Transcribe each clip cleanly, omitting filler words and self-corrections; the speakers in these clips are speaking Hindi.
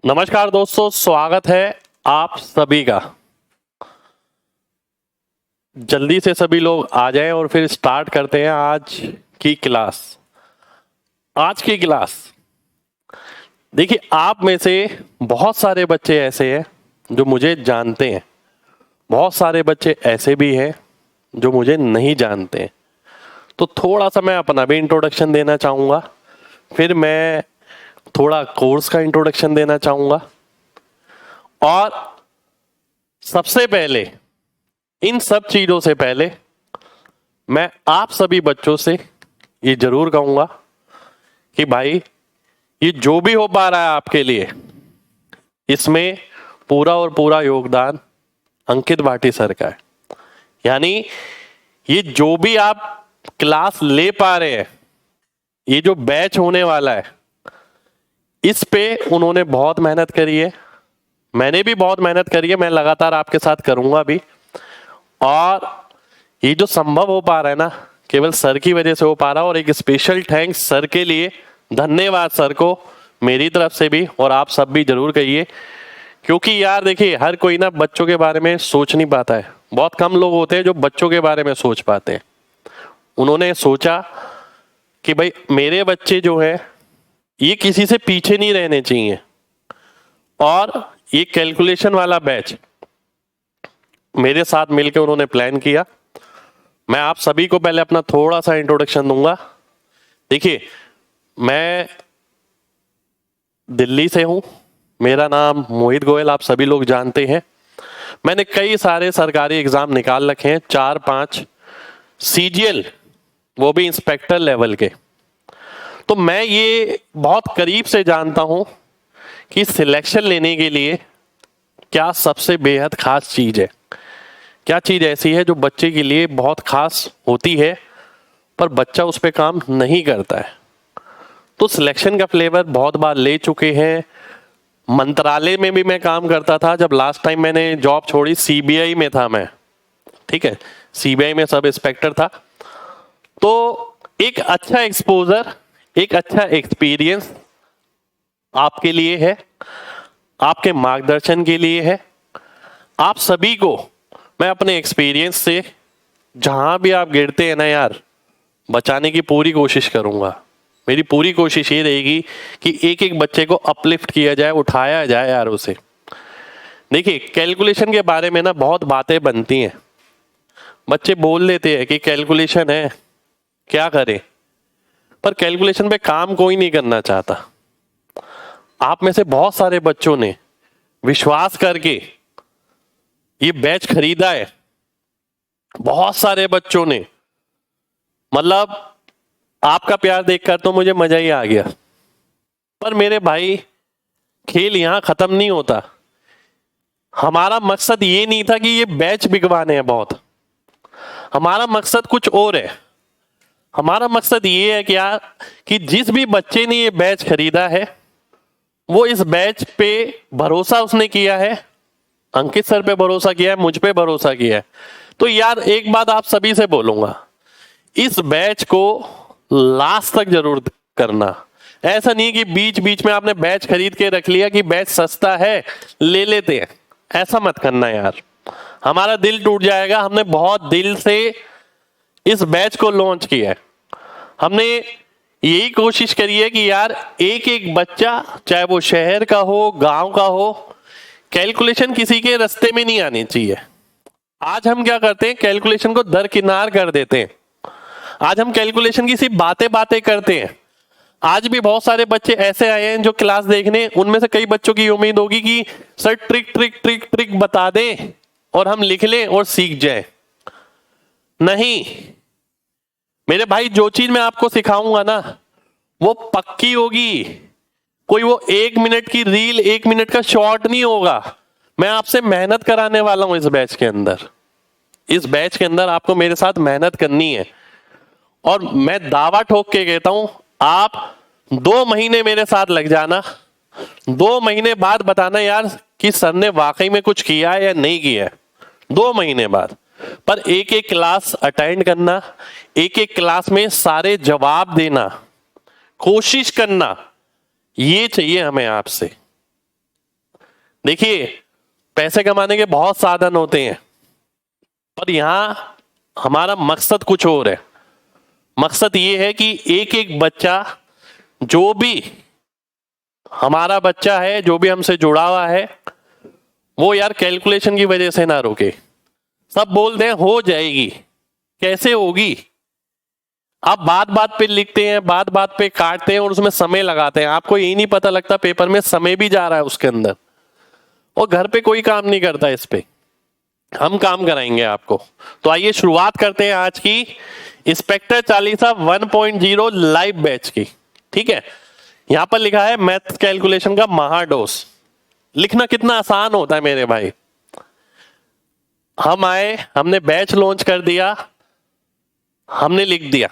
नमस्कार दोस्तों, स्वागत है आप सभी का। जल्दी से सभी लोग आ जाएं और फिर स्टार्ट करते हैं आज की क्लास। आज की क्लास देखिए, आप में से बहुत सारे बच्चे ऐसे हैं जो मुझे जानते हैं, बहुत सारे बच्चे ऐसे भी हैं जो मुझे नहीं जानते हैं। तो थोड़ा सा मैं अपना भी इंट्रोडक्शन देना चाहूँगा, फिर मैं थोड़ा कोर्स का इंट्रोडक्शन देना चाहूँगा और सबसे पहले, इन सब चीजों से पहले मैं आप सभी बच्चों से ये जरूर कहूंगा कि भाई, ये जो भी हो पा रहा है आपके लिए, इसमें पूरा और पूरा योगदान अंकित भाटी सर का है। यानी ये जो भी आप क्लास ले पा रहे हैं, ये जो बैच होने वाला है, इस पे उन्होंने बहुत मेहनत करी है, मैंने भी बहुत मेहनत करी है, मैं लगातार आपके साथ करूंगा भी। और ये जो संभव हो पा रहा है ना, केवल सर की वजह से हो पा रहा है। और एक स्पेशल थैंक्स सर के लिए, धन्यवाद सर को मेरी तरफ से भी, और आप सब भी जरूर कहिए। क्योंकि यार देखिए, हर कोई ना बच्चों के बारे में सोच नहीं पाता है, बहुत कम लोग होते हैं जो बच्चों के बारे में सोच पाते हैं। उन्होंने सोचा कि भाई मेरे बच्चे जो है ये किसी से पीछे नहीं रहने चाहिए, और ये कैलकुलेशन वाला बैच मेरे साथ मिलकर उन्होंने प्लान किया। मैं आप सभी को पहले अपना थोड़ा सा इंट्रोडक्शन दूंगा। देखिए, मैं दिल्ली से हूं, मेरा नाम मोहित गोयल, आप सभी लोग जानते हैं। मैंने कई सारे सरकारी एग्जाम निकाल रखे हैं, 4-5 सीजीएल, वो भी इंस्पेक्टर लेवल के। तो मैं ये बहुत करीब से जानता हूं कि सिलेक्शन लेने के लिए क्या सबसे बेहद खास चीज है, क्या चीज ऐसी है जो बच्चे के लिए बहुत खास होती है पर बच्चा उस पर काम नहीं करता है। तो सिलेक्शन का फ्लेवर बहुत बार ले चुके हैं। मंत्रालय में भी मैं काम करता था, जब लास्ट टाइम मैंने जॉब छोड़ी सीबीआई में था मैं, ठीक है, सीबीआई में सब इंस्पेक्टर था। तो एक अच्छा एक्सपोजर, एक अच्छा एक्सपीरियंस आपके लिए है, आपके मार्गदर्शन के लिए है। आप सभी को मैं अपने एक्सपीरियंस से, जहां भी आप गिरते हैं ना यार, बचाने की पूरी कोशिश करूंगा। मेरी पूरी कोशिश ये रहेगी कि एक एक बच्चे को अपलिफ्ट किया जाए, उठाया जाए यार उसे। देखिए, कैलकुलेशन के बारे में ना बहुत बातें बनती हैं, बच्चे बोल लेते हैं कि कैलकुलेशन है क्या करें, पर कैलकुलेशन पे काम कोई नहीं करना चाहता। आप में से बहुत सारे बच्चों ने विश्वास करके ये बैच खरीदा है, बहुत सारे बच्चों ने, मतलब आपका प्यार देखकर तो मुझे मजा ही आ गया। पर मेरे भाई, खेल यहां खत्म नहीं होता। हमारा मकसद ये नहीं था कि ये बैच बिकवाने हैं बहुत, हमारा मकसद कुछ और है। हमारा मकसद ये है क्या कि जिस भी बच्चे ने ये बैच खरीदा है, वो इस बैच पे भरोसा उसने किया है, अंकित सर पे भरोसा किया है, मुझ पे भरोसा किया है। तो यार एक बात आप सभी से बोलूंगा, इस बैच को लास्ट तक जरूर करना। ऐसा नहीं कि बीच बीच में आपने बैच खरीद के रख लिया कि बैच सस्ता है ले लेते हैं, ऐसा मत करना यार, हमारा दिल टूट जाएगा। हमने बहुत दिल से इस बैच को लॉन्च किया है, हमने यही कोशिश करी है कि यार एक एक बच्चा, चाहे वो शहर का हो, गांव का हो, कैलकुलेशन किसी के रास्ते में नहीं आनी चाहिए। आज हम क्या करते हैं, कैलकुलेशन को दरकिनार कर देते हैं। आज हम कैलकुलेशन की सिर्फ बातें बातें करते हैं। आज भी बहुत सारे बच्चे ऐसे आए हैं जो क्लास देखने, उनमें से कई बच्चों की उम्मीद होगी कि sir trick trick trick trick बता दें और हम लिख लें और सीख जाएं। नहीं मेरे भाई, जो चीज मैं आपको सिखाऊंगा ना वो पक्की होगी। कोई वो 1 मिनट की रील, 1 मिनट का शॉर्ट नहीं होगा। मैं आपसे मेहनत कराने वाला हूं इस बैच के अंदर। इस बैच के अंदर आपको मेरे साथ मेहनत करनी है, और मैं दावा ठोक के कहता हूं, आप 2 महीने मेरे साथ लग जाना, 2 महीने बाद बताना यार कि सर ने वाकई में कुछ किया है या नहीं किया है, 2 महीने बाद। पर एक एक क्लास अटेंड करना, एक एक क्लास में सारे जवाब देना, कोशिश करना, ये चाहिए हमें आपसे। देखिए, पैसे कमाने के बहुत साधन होते हैं, पर यहां हमारा मकसद कुछ और है। मकसद ये है कि एक एक बच्चा, जो भी हमारा बच्चा है, जो भी हमसे जुड़ा हुआ है, वो यार कैलकुलेशन की वजह से ना रुके। सब बोलते हैं हो जाएगी, कैसे होगी? आप बात बात पे लिखते हैं, बात बात पे काटते हैं और उसमें समय लगाते हैं, आपको यही नहीं पता लगता पेपर में समय भी जा रहा है उसके अंदर, और घर पे कोई काम नहीं करता इस पे। हम काम कराएंगे आपको। तो आइए शुरुआत करते हैं आज की इंस्पेक्टर चालीसा 1.0 लाइव बैच की। ठीक है, यहां पर लिखा है मैथ कैलकुलेशन का महाडोस। लिखना कितना आसान होता है मेरे भाई। हम आए, हमने बैच लॉन्च कर दिया, हमने लिख दिया,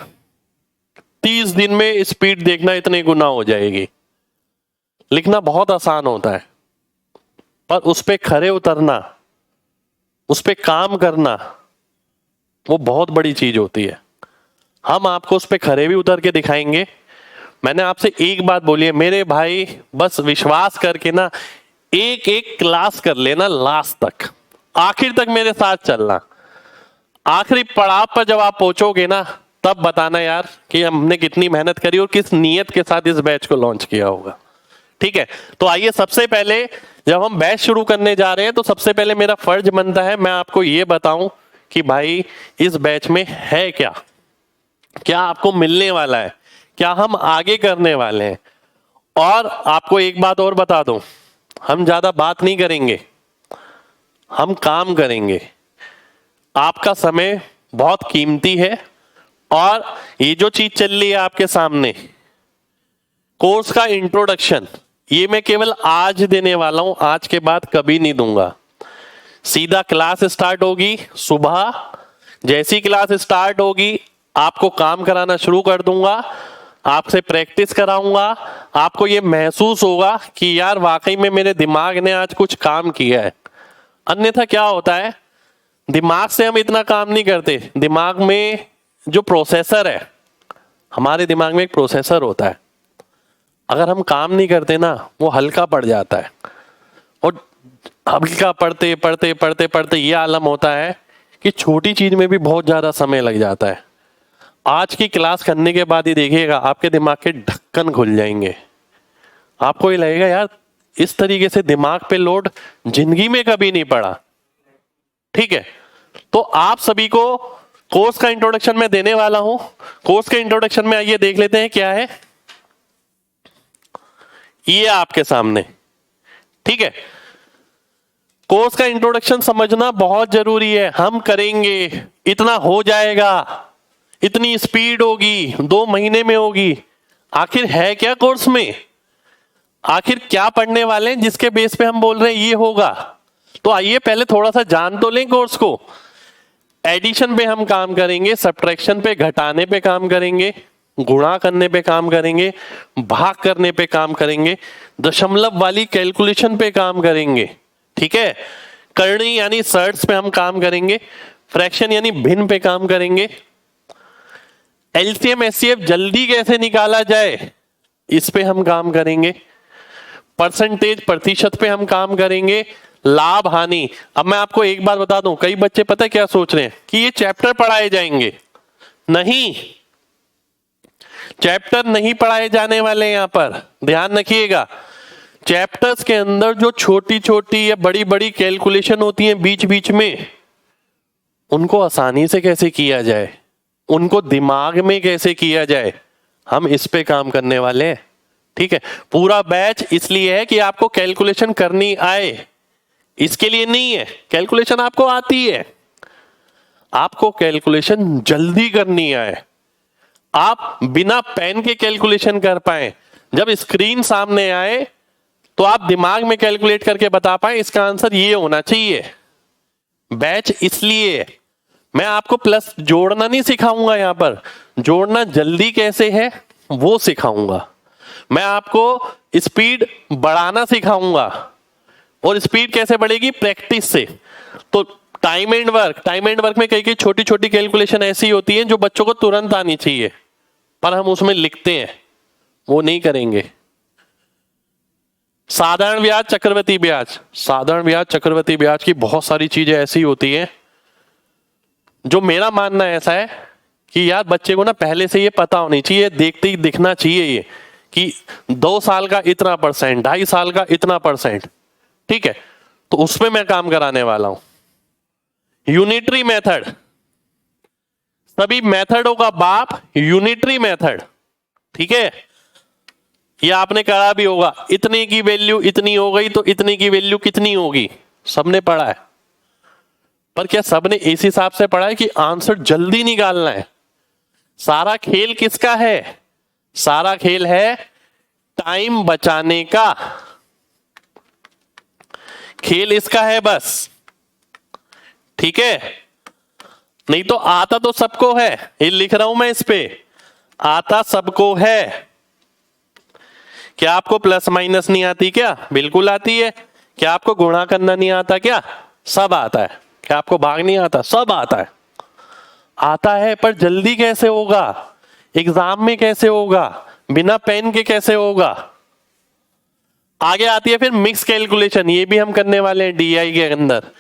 30 दिन में स्पीड देखना इतने गुना हो जाएगी। लिखना बहुत आसान होता है, पर उस पे खरे उतरना, उस पे काम करना, वो बहुत बड़ी चीज होती है। हम आपको उस पे खरे भी उतर के दिखाएंगे। मैंने आपसे एक बात बोली है मेरे भाई, बस विश्वास करके ना एक एक क्लास कर लेना लास्ट तक, आखिर तक मेरे साथ चलना। आखिरी पड़ाव पर जब आप पहुंचोगे ना, तब बताना यार कि हमने कितनी मेहनत करी और किस नियत के साथ इस बैच को लॉन्च किया होगा। ठीक है, तो आइए सबसे पहले जब हम बैच शुरू करने जा रहे हैं, तो सबसे पहले मेरा फर्ज बनता है मैं आपको ये बताऊं कि भाई इस बैच में है क्या, क्या आपको मिलने वाला है, क्या हम आगे करने वाले हैं। और आपको एक बात और बता दूं, हम ज्यादा बात नहीं करेंगे, हम काम करेंगे। आपका समय बहुत कीमती है, और ये जो चीज चल रही है आपके सामने, कोर्स का इंट्रोडक्शन, ये मैं केवल आज देने वाला हूं, आज के बाद कभी नहीं दूंगा। सीधा क्लास स्टार्ट होगी सुबह, जैसी क्लास स्टार्ट होगी आपको काम कराना शुरू कर दूंगा, आपसे प्रैक्टिस कराऊंगा। आपको ये महसूस होगा कि यार वाकई में मेरे दिमाग ने आज कुछ काम किया है। अन्यथा क्या होता है, दिमाग से हम इतना काम नहीं करते। दिमाग में जो प्रोसेसर है, हमारे दिमाग में एक प्रोसेसर होता है, अगर हम काम नहीं करते ना, वो हल्का पड़ जाता है, और हल्का पढ़ते पढ़ते पढ़ते पढ़ते ये आलम होता है कि छोटी चीज में भी बहुत ज्यादा समय लग जाता है। आज की क्लास करने के बाद ही देखिएगा आपके दिमाग के ढक्कन खुल जाएंगे। आपको ये लगेगा यार इस तरीके से दिमाग पे लोड जिंदगी में कभी नहीं पड़ा। ठीक है, तो आप सभी को कोर्स का इंट्रोडक्शन मैं देने वाला हूं। कोर्स के इंट्रोडक्शन में आइए देख लेते हैं क्या है। ये आपके सामने, ठीक है, कोर्स का इंट्रोडक्शन समझना बहुत जरूरी है। हम करेंगे, इतना हो जाएगा, इतनी स्पीड होगी, 2 महीने में होगी। आखिर है क्या कोर्स में, आखिर क्या पढ़ने वाले हैं जिसके बेस पे हम बोल रहे हैं ये होगा। तो आइए पहले थोड़ा सा जान तो लें कोर्स को। एडिशन पे हम काम करेंगे, सब्ट्रैक्शन पे, घटाने पे काम करेंगे, गुणा करने पे काम करेंगे, भाग करने पे काम करेंगे, दशमलव वाली कैलकुलेशन पे काम करेंगे। ठीक है, करनी यानी सर्ट्स पे हम काम करेंगे, फ्रैक्शन यानी भिन्न पे काम करेंगे, एलसीएम एचसीएफ जल्दी कैसे निकाला जाए इस पे हम काम करेंगे, परसेंटेज प्रतिशत पे हम काम करेंगे, लाभ हानि। अब मैं आपको एक बात बता दूं, कई बच्चे पता है क्या सोच रहे हैं कि ये चैप्टर पढ़ाए जाएंगे। नहीं, चैप्टर नहीं पढ़ाए जाने वाले। यहां पर ध्यान रखिएगा, चैप्टर्स के अंदर जो छोटी छोटी या बड़ी बड़ी कैलकुलेशन होती हैं बीच बीच में, उनको आसानी से कैसे किया जाए, उनको दिमाग में कैसे किया जाए, हम इस पे काम करने वाले हैं। ठीक है, पूरा बैच इसलिए है कि आपको कैलकुलेशन करनी आए, इसके लिए नहीं है। कैलकुलेशन आपको आती है, आपको कैलकुलेशन जल्दी करनी आए, आप बिना पेन के कैलकुलेशन कर पाए। जब स्क्रीन सामने आए तो आप दिमाग में कैलकुलेट करके बता पाए इसका आंसर ये होना चाहिए। बैच इसलिए मैं आपको प्लस जोड़ना नहीं सिखाऊंगा, यहां पर जोड़ना जल्दी कैसे है वो सिखाऊंगा। मैं आपको स्पीड बढ़ाना सिखाऊंगा, और स्पीड कैसे बढ़ेगी, प्रैक्टिस से। तो टाइम एंड वर्क में कई छोटी छोटी कैलकुलेशन ऐसी होती हैं जो बच्चों को तुरंत आनी चाहिए, पर हम उसमें लिखते हैं, वो नहीं करेंगे। साधारण ब्याज, चक्रवृद्धि ब्याज। साधारण ब्याज, चक्रवृद्धि ब्याज की बहुत सारी चीजें ऐसी होती हैं जो मेरा मानना ऐसा है कि यार बच्चे को ना पहले से ये पता होनी चाहिए, देखते ही दिखना चाहिए ये कि 2 साल का इतना %, 2.5 साल का इतना %, ठीक है। तो उसमें मैं काम कराने वाला हूं। यूनिटरी मेथड, सभी मेथडों का बाप यूनिटरी मेथड, ठीक है। ये आपने करा भी होगा, इतने की वैल्यू इतनी हो गई तो इतने की वैल्यू कितनी होगी, सबने पढ़ा है। पर क्या सबने इस हिसाब से पढ़ा है कि आंसर जल्दी निकालना है? सारा खेल किसका है? सारा खेल है टाइम बचाने का, खेल इसका है बस, ठीक है। नहीं तो आता तो सबको है, ये लिख रहा हूं मैं इस पे, आता सबको है। क्या आपको प्लस माइनस नहीं आती क्या? बिल्कुल आती है। क्या आपको गुणा करना नहीं आता क्या? सब आता है। क्या आपको भाग नहीं आता? सब आता है। आता है, पर जल्दी कैसे होगा? एग्जाम में कैसे होगा? बिना पेन के कैसे होगा? आगे आती है फिर मिक्स कैलकुलेशन, ये भी हम करने वाले हैं डीआई के अंदर।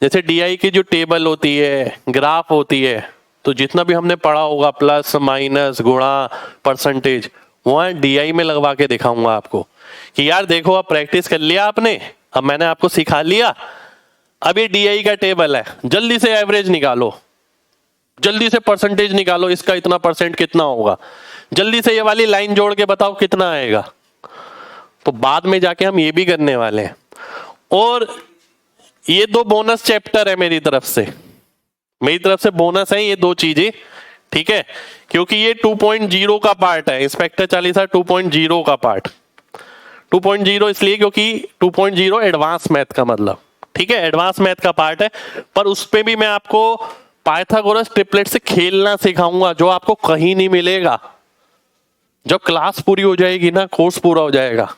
जैसे डीआई की जो टेबल होती है, ग्राफ होती है, तो जितना भी हमने पढ़ा होगा प्लस माइनस गुणा परसेंटेज, वहां डीआई में लगवा के दिखाऊंगा आपको कि यार देखो अब प्रैक्टिस कर लिया आपने, अब मैंने आपको सिखा लिया, अब ये डीआई का टेबल है, जल्दी से एवरेज निकालो, जल्दी से परसेंटेज निकालो, इसका इतना % कितना होगा, जल्दी से ये वाली लाइन जोड़ के बताओ कितना आएगा। तो बाद में जाके हम ये भी करने वाले हैं। और ये 2 बोनस चैप्टर है मेरी तरफ से, बोनस है ये 2 चीजें, ठीक है। क्योंकि ये 2.0 का पार्ट है, इंस्पेक्टर चालीसा 2.0 का पार्ट। 2.0 इसलिए क्योंकि 2.0 एडवांस मैथ का मतलब, ठीक है, एडवांस मैथ का पार्ट है। पर उस पे भी मैं आपको पाइथागोरस ट्रिपलेट से खेलना सिखाऊंगा, जो आपको कहीं नहीं मिलेगा। जब क्लास पूरी हो जाएगी ना, कोर्स पूरा हो जाएगा,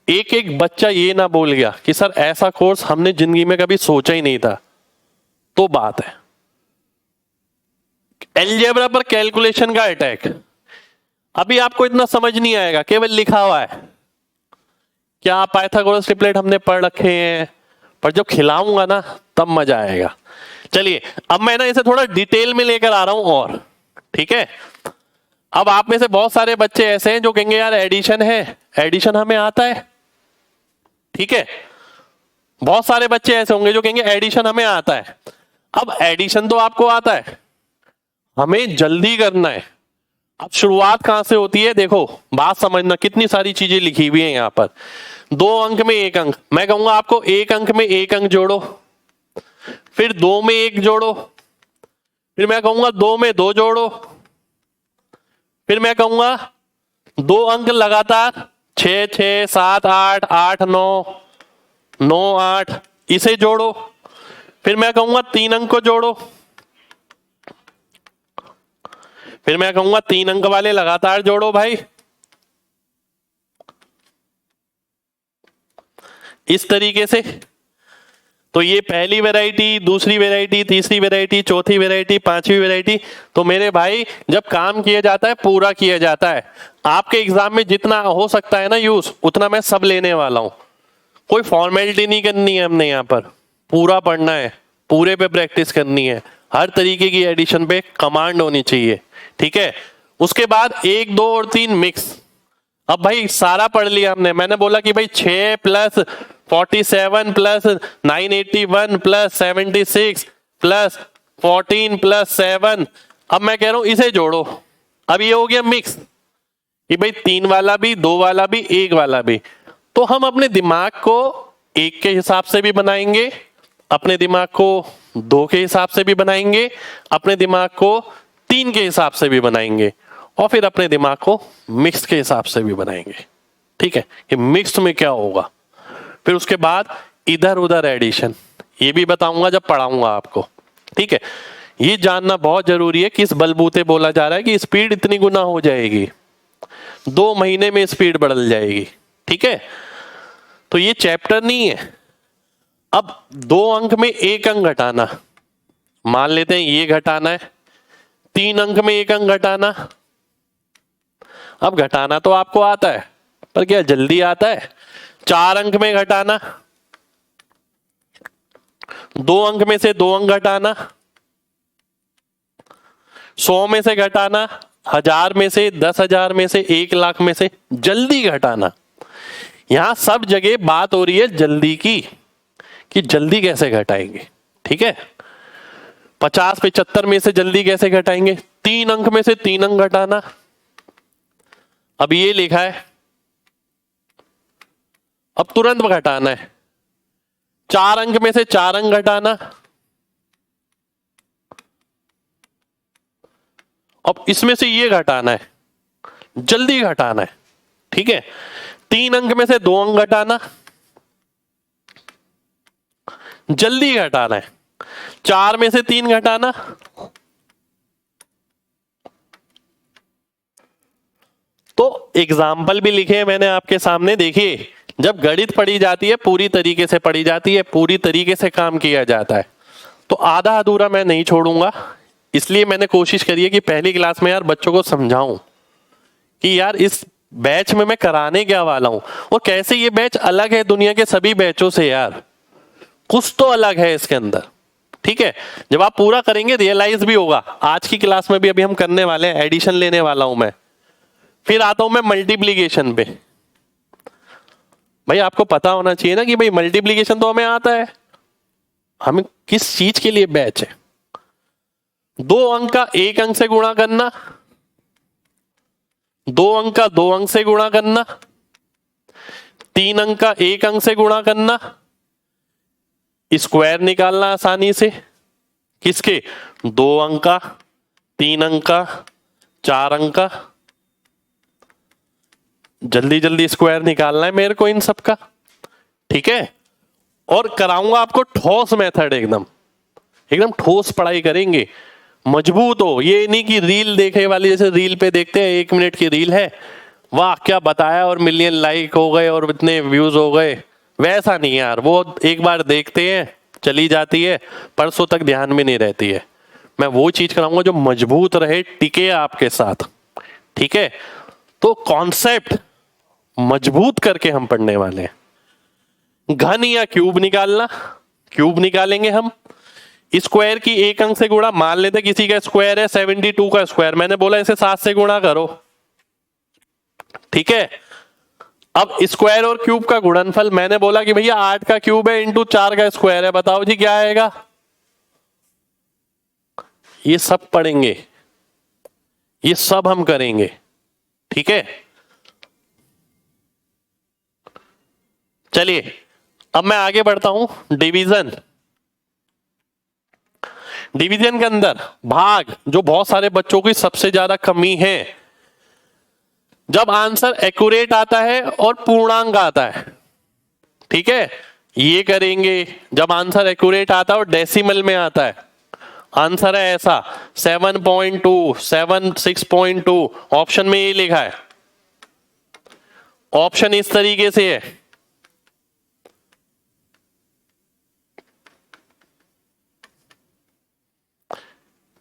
एक एक बच्चा ये ना बोल गया कि सर ऐसा कोर्स हमने जिंदगी में कभी सोचा ही नहीं था, तो बात है। अलजेब्रा पर कैलकुलेशन का अटैक, अभी आपको इतना समझ नहीं आएगा, केवल लिखा हुआ है। क्या पाइथागोरस ट्रिपलेट हमने पढ़ रखे हैं, पर जब खिलाऊंगा ना तब मजा आएगा। चलिए अब मैं ना इसे थोड़ा डिटेल में लेकर आ रहा हूं और, ठीक है। अब आप में से बहुत सारे बच्चे ऐसे हैं जो कहेंगे यार एडिशन है, एडिशन हमें आता है, ठीक है। बहुत सारे बच्चे ऐसे होंगे जो कहेंगे एडिशन हमें आता है। अब एडिशन तो आपको आता है, हमें जल्दी करना है। अब शुरुआत कहां से होती है, देखो बात समझना, कितनी सारी चीजें लिखी हुई है यहां पर। 2 अंक में 1 अंक, मैं कहूंगा आपको 1 अंक में 1 अंक जोड़ो, फिर 2 में 1 जोड़ो, फिर मैं कहूंगा 2 में 2 जोड़ो, फिर मैं कहूंगा 2 अंक लगातार 6 6 7 8 8 9 9 8, इसे जोड़ो, फिर मैं कहूंगा 3 अंक को जोड़ो, फिर मैं कहूंगा 3 अंक वाले लगातार जोड़ो भाई, इस तरीके से। तो ये पहली वैरायटी, दूसरी वैरायटी, तीसरी वैरायटी, चौथी वैरायटी, 5वीं वैरायटी। तो मेरे भाई जब काम किया जाता है पूरा किया जाता है। आपके एग्जाम में जितना हो सकता है ना यूज, उतना मैं सब लेने वाला हूं। कोई फॉर्मेलिटी नहीं करनी है हमने, यहाँ पर पूरा पढ़ना है, पूरे पे प्रैक्टिस करनी है, हर तरीके की एडिशन पे कमांड होनी चाहिए, ठीक है। उसके बाद 1 2 और 3 मिक्स। अब भाई सारा पढ़ लिया हमने, मैंने बोला कि भाई 6 + 47 + 981 + 76 + 14 + 7। अब मैं कह रहा हूं इसे जोड़ो, अब ये हो गया मिक्स, ये भाई 3 वाला भी, 2 वाला भी, 1 वाला भी। तो हम अपने दिमाग को 1 के हिसाब से भी बनाएंगे, अपने दिमाग को 2 के हिसाब से भी बनाएंगे, अपने दिमाग को 3 के हिसाब से भी बनाएंगे, और फिर अपने दिमाग को मिक्स के हिसाब से भी बनाएंगे, ठीक है। कि मिक्स में क्या होगा, फिर उसके बाद इधर उधर एडिशन, ये भी बताऊंगा जब पढ़ाऊंगा आपको, ठीक है। ये जानना बहुत जरूरी है, किस बलबूते बोला जा रहा है कि स्पीड इतनी गुना हो जाएगी, 2 महीने में स्पीड बदल जाएगी, ठीक है। तो ये चैप्टर नहीं है। अब 2 अंक में 1 अंक घटाना, मान लेते हैं ये घटाना है, 3 अंक में 1 अंक घटाना। अब घटाना तो आपको आता है, पर क्या जल्दी आता है? 4 अंक में घटाना, 2 अंक में से 2 अंक घटाना, 100 में से घटाना, 1000 में से, 10,000 में से, 1,00,000 में से, जल्दी घटाना। यहां सब जगह बात हो रही है जल्दी की, कि जल्दी कैसे घटाएंगे। ठीक है, 50 75 में से जल्दी कैसे घटाएंगे, 3 अंक में से 3 अंक घटाना। अब ये लिखा है, अब तुरंत घटाना है। 4 अंक में से 4 अंक घटाना, अब इसमें से ये घटाना है, जल्दी घटाना है। ठीक है, 3 अंक में से 2 अंक घटाना, जल्दी घटाना है। 4 में से 3 घटाना, तो एग्जाम्पल भी लिखे हैं मैंने आपके सामने। देखिए, जब गणित पढ़ी जाती है पूरी तरीके से पढ़ी जाती है, पूरी तरीके से काम किया जाता है, तो आधा अधूरा मैं नहीं छोड़ूंगा। इसलिए मैंने कोशिश करी है कि पहली क्लास में यार बच्चों को समझाऊं कि यार इस बैच में मैं कराने क्या वाला हूं, और कैसे ये बैच अलग है दुनिया के सभी बैचों से। यार कुछ तो अलग है इसके अंदर। ठीक है, जब आप पूरा करेंगे रियलाइज भी होगा। आज की क्लास में भी अभी हम करने वाले हैं, एडिशन लेने वाला हूं मैं। फिर आता हूं मैं मल्टीप्लीकेशन पे। भाई आपको पता होना चाहिए ना कि भाई मल्टीप्लीकेशन तो हमें आता है, हमें किस चीज के लिए बैच है। 2 अंक का 1 अंक से गुणा करना, 2 अंक का 2 अंक से गुणा करना, 3 अंक का 1 अंक से गुणा करना, स्क्वायर निकालना आसानी से। किसके, 2 अंक का, 3 अंक का, 4 अंक का। जल्दी जल्दी स्क्वायर निकालना है मेरे को इन सब का। ठीक है, और कराऊंगा आपको ठोस मेथड, एकदम एकदम ठोस पढ़ाई करेंगे, मजबूत हो। ये नहीं कि रील देखे वाली, जैसे रील पे देखते हैं 1 मिनट की रील है, वाह क्या बताया और मिलियन लाइक हो गए और इतने व्यूज हो गए, वैसा नहीं यार। वो एक बार देखते हैं चली जाती है, परसों तक ध्यान में नहीं रहती है। मैं वो चीज कराऊंगा जो मजबूत रहे, टिके आपके साथ। ठीक है, तो कॉन्सेप्ट मजबूत करके हम पढ़ने वाले हैं। घन या क्यूब निकालना, क्यूब निकालेंगे हम। स्क्वायर की 1 अंक से गुणा, मान लेते किसी का स्क्वायर है 72 का स्क्वायर, मैंने बोला इसे 7 से गुणा करो। ठीक है, अब स्क्वायर और क्यूब का गुणनफल, मैंने बोला कि भैया 8 का क्यूब है इंटू 4 का स्क्वायर है, बताओ जी क्या आएगा। ये सब पढ़ेंगे, ये सब हम करेंगे। ठीक है, चलिए अब मैं आगे बढ़ता हूं। डिवीजन, डिवीजन के अंदर भाग, जो बहुत सारे बच्चों की सबसे ज्यादा कमी है, जब आंसर एक्यूरेट आता है और पूर्णांक आता है। ठीक है, ये करेंगे जब आंसर एक्यूरेट आता है और डेसिमल में आता है। आंसर है ऐसा 7.2, 6.2, ऑप्शन में ये लिखा है। ऑप्शन इस तरीके से है,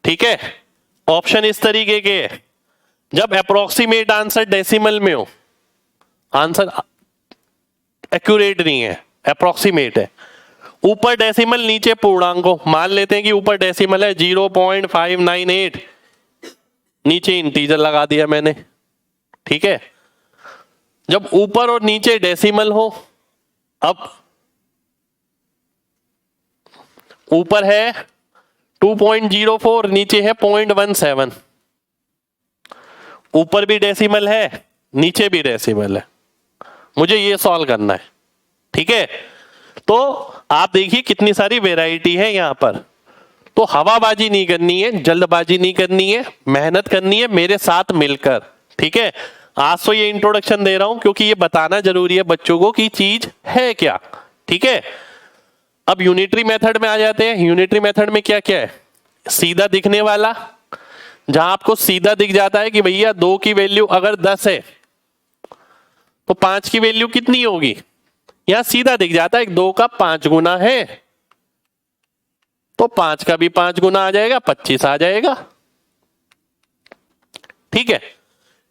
ठीक है, ऑप्शन इस तरीके के है। जब अप्रोक्सीमेट आंसर डेसिमल में हो, आंसर एक्यूरेट नहीं है, अप्रोक्सीमेट है। ऊपर डेसिमल नीचे पूर्णांक हो, मान लेते हैं कि ऊपर डेसिमल है 0.598, नीचे इंटीजर लगा दिया मैंने। ठीक है, जब ऊपर और नीचे डेसिमल हो, अब ऊपर है 2.04, नीचे है 0.17, ऊपर भी डेसिमल है नीचे भी डेसिमल है, मुझे ये सॉल्व करना है। ठीक है, तो आप देखिए कितनी सारी वैरायटी है यहां पर। तो हवाबाजी नहीं करनी है, जल्दबाजी नहीं करनी है, मेहनत करनी है मेरे साथ मिलकर। ठीक है, आज तो ये इंट्रोडक्शन दे रहा हूं क्योंकि ये बताना जरूरी है बच्चों को कि चीज है क्या। ठीक है, अब यूनिटरी मेथड में आ जाते हैं। यूनिटरी मेथड में क्या क्या है, सीधा दिखने वाला, जहां आपको सीधा दिख जाता है कि भैया 2 की वैल्यू अगर 10 है तो 5 की वैल्यू कितनी होगी, यहां सीधा दिख जाता है 2 का 5 गुना है तो 5 का भी 5 गुना आ जाएगा, 25 आ जाएगा। ठीक है,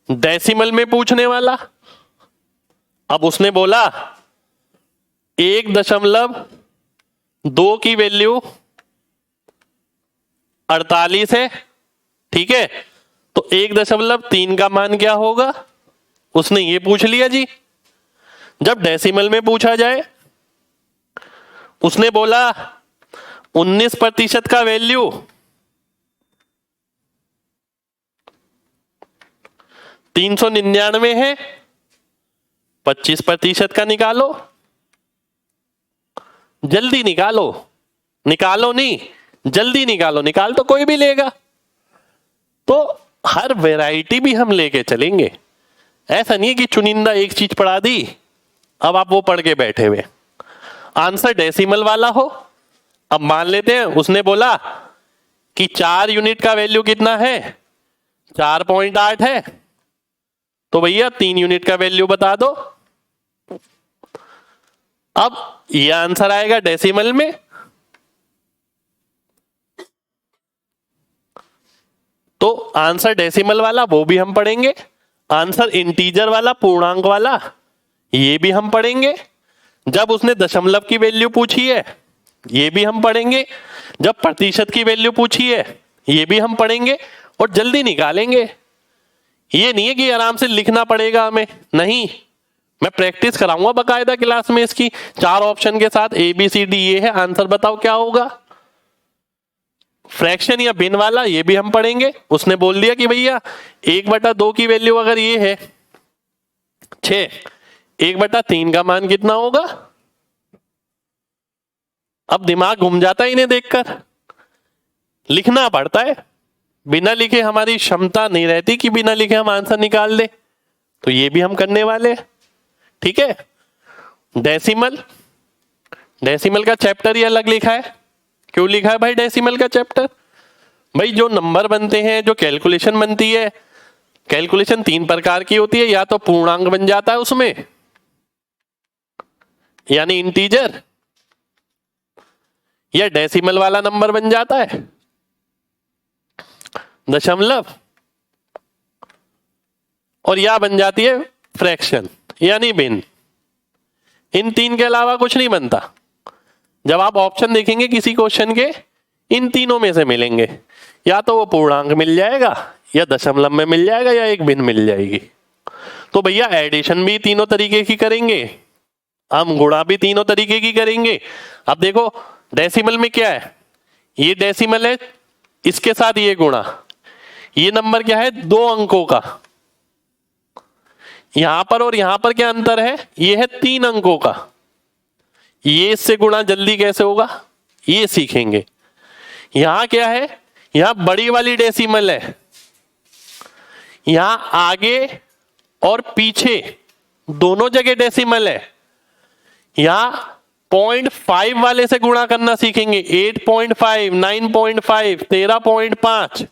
डेसिमल में पूछने वाला, अब उसने बोला 1.2 की वैल्यू 48 है, ठीक है। तो 1.3 का मान क्या होगा, उसने ये पूछ लिया जी। जब डेसिमल में पूछा जाए, उसने बोला 19% का वैल्यू 399 है, 25% का निकालो। जल्दी निकालो, निकालो नहीं, जल्दी निकालो, निकाल तो कोई भी लेगा। तो हर वैरायटी भी हम लेके चलेंगे, ऐसा नहीं है कि चुनिंदा एक चीज पढ़ा दी अब आप वो पढ़ के बैठे हुए। आंसर डेसिमल वाला हो। अब मान लेते हैं उसने बोला कि 4 यूनिट का वैल्यू कितना है, 4.8 है, तो भैया 3 यूनिट का वैल्यू बता दो। अब ये आंसर आएगा डेसिमल में, तो आंसर डेसिमल वाला वो भी हम पढ़ेंगे। आंसर इंटीजर वाला, पूर्णांक वाला, ये भी हम पढ़ेंगे। जब उसने दशमलव की वैल्यू पूछी है, ये भी हम पढ़ेंगे। जब प्रतिशत की वैल्यू पूछी है, ये भी हम पढ़ेंगे और जल्दी निकालेंगे। ये नहीं है कि आराम से लिखना पड़ेगा हमें, नहीं, मैं प्रैक्टिस कराऊंगा बकायदा क्लास में इसकी। 4 ऑप्शन के साथ ABCD ये है, आंसर बताओ क्या होगा। फ्रैक्शन या भिन्न वाला, ये भी हम पढ़ेंगे। उसने बोल दिया कि भैया 1/2 की वैल्यू अगर ये है 6, 1/3 का मान कितना होगा। अब दिमाग घूम जाता है इन्हें देखकर, लिखना पड़ता है। बिना लिखे हमारी क्षमता नहीं रहती कि बिना लिखे हम आंसर निकाल दे। तो ये भी हम करने वाले हैं, ठीक है। डेसिमल, डेसिमल का चैप्टर ही अलग लिखा है। क्यों लिखा है भाई डेसिमल का चैप्टर? भाई जो नंबर बनते हैं, जो कैलकुलेशन बनती है, कैलकुलेशन 3 प्रकार की होती है। या तो पूर्णांक बन जाता है उसमें, यानी इंटीजर, या डेसिमल वाला नंबर बन जाता है, दशमलव, और या बन जाती है फ्रैक्शन यानी भिन्न। इन 3 के अलावा कुछ नहीं बनता। जब आप ऑप्शन देखेंगे किसी क्वेश्चन के, इन तीनों में से मिलेंगे। या तो वो पूर्णांक मिल जाएगा, या दशमलव में मिल जाएगा, या एक भिन्न मिल जाएगी। तो भैया एडिशन भी तीनों तरीके की करेंगे, हम गुणा भी तीनों तरीके की करेंगे। अब देखो डेसिमल में क्या है, ये डेसिमल है, इसके साथ ये गुणा। ये नंबर क्या है, 2 अंकों का। यहां पर और यहां पर क्या अंतर है, ये है 3 अंकों का। ये इससे गुणा जल्दी कैसे होगा ये सीखेंगे। यहां क्या है, यहां बड़ी वाली डेसिमल है, यहां आगे और पीछे दोनों जगह डेसिमल है। यहां 0.5 वाले से गुणा करना सीखेंगे। 8.5, 9.5, 13.5,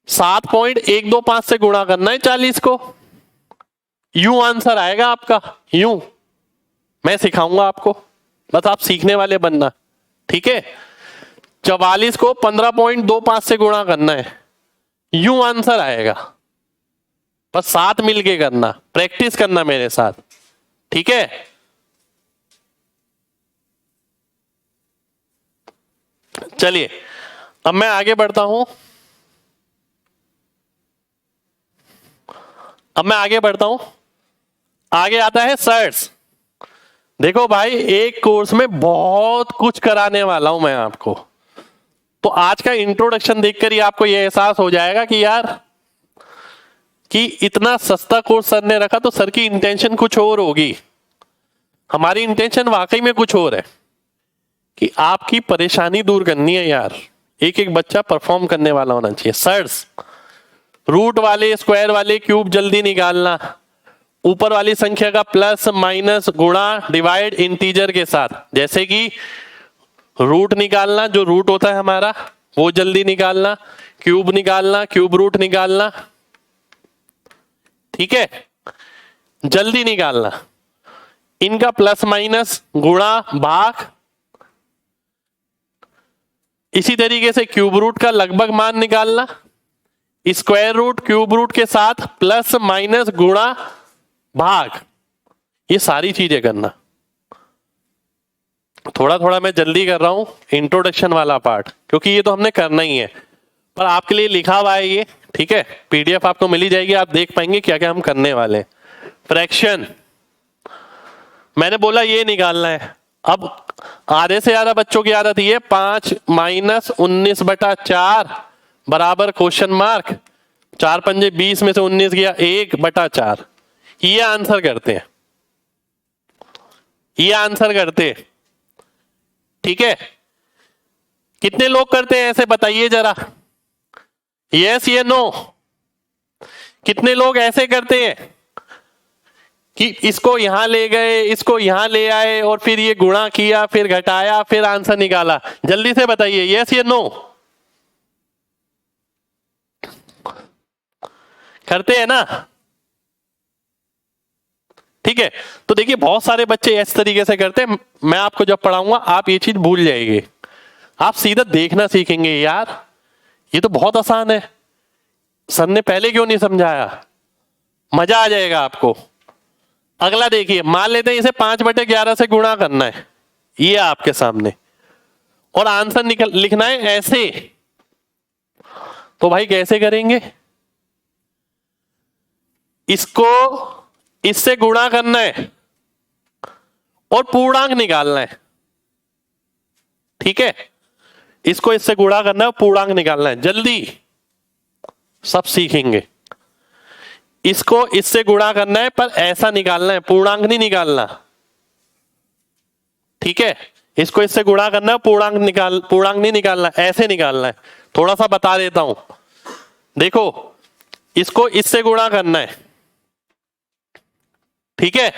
7.125 से गुणा करना है 40 को। यूं आंसर आएगा आपका, यूं मैं सिखाऊंगा आपको, बस आप सीखने वाले बनना, ठीक है। 44 को 15.25 से गुणा करना है, यूं आंसर आएगा। बस साथ मिलके करना, प्रैक्टिस करना मेरे साथ, ठीक है। चलिए अब मैं आगे बढ़ता हूं। आगे आता है सर्ट्स। देखो भाई एक कोर्स में बहुत कुछ कराने वाला हूं मैं आपको। तो आज का इंट्रोडक्शन देखकर ही आपको यह एहसास हो जाएगा कि यार कि इतना सस्ता कोर्स सर ने रखा तो सर की इंटेंशन कुछ और होगी। हमारी इंटेंशन वाकई में कुछ और है कि आपकी परेशानी दूर करनी है यार। एक एक बच्चा परफॉर्म करने वाला होना चाहिए। सर्ट्स, रूट वाले, स्क्वायर वाले, क्यूब जल्दी निकालना, ऊपर वाली संख्या का प्लस माइनस गुणा डिवाइड इंटीजर के साथ, जैसे कि रूट निकालना, जो रूट होता है हमारा वो जल्दी निकालना, क्यूब निकालना, क्यूब रूट निकालना, ठीक है, जल्दी निकालना। इनका प्लस माइनस गुणा भाग, इसी तरीके से क्यूब रूट का लगभग मान निकालना, स्क्वायर रूट क्यूब रूट के साथ प्लस माइनस गुणा भाग, ये सारी चीजें करना। थोड़ा थोड़ा मैं जल्दी कर रहा हूं इंट्रोडक्शन वाला पार्ट, क्योंकि ये तो हमने करना ही है, पर आपके लिए लिखा हुआ है ये, ठीक है। पीडीएफ आपको मिली जाएगी, आप देख पाएंगे क्या क्या हम करने वाले हैं। फ्रैक्शन मैंने बोला ये निकालना है। अब आधे से ज्यादा बच्चों की आदत ये 5 माइनस 19/4 बराबर क्वेश्चन मार्क, 4 पंजे 20 में से 19 गया 1/4। ये आंसर करते हैं, ये आंसर करते हैं, ठीक है। कितने लोग करते हैं ऐसे बताइए जरा, यस या नो। कितने लोग ऐसे करते हैं कि इसको यहां ले गए, इसको यहां ले आए और फिर ये गुणा किया, फिर घटाया, फिर आंसर निकाला? जल्दी से बताइए यस या नो। करते हैं ना, ठीक है। तो देखिए बहुत सारे बच्चे इस तरीके से करते हैं। मैं आपको जब पढ़ाऊंगा आप ये चीज भूल जाएंगे, आप सीधा देखना सीखेंगे, यार ये तो बहुत आसान है, सर ने पहले क्यों नहीं समझाया। मजा आ जाएगा आपको। अगला देखिए, मान लेते हैं इसे 5/11 से गुणा करना है, ये आपके सामने, और आंसर लिखना है ऐसे। तो भाई कैसे करेंगे, इसको इससे गुणा करना है और पूर्णांक निकालना है, ठीक है। इसको इससे गुणा करना है, पूर्णांक निकालना है। जल्दी सब सीखेंगे। इसको इससे गुणा करना है पर ऐसा निकालना है, पूर्णांक नहीं निकालना, ठीक है। इसको इससे गुणा करना है, पूर्णांक नहीं निकालना, ऐसे निकालना है। थोड़ा सा बता देता हूं, देखो इसको इससे गुणा करना है, ठीक है।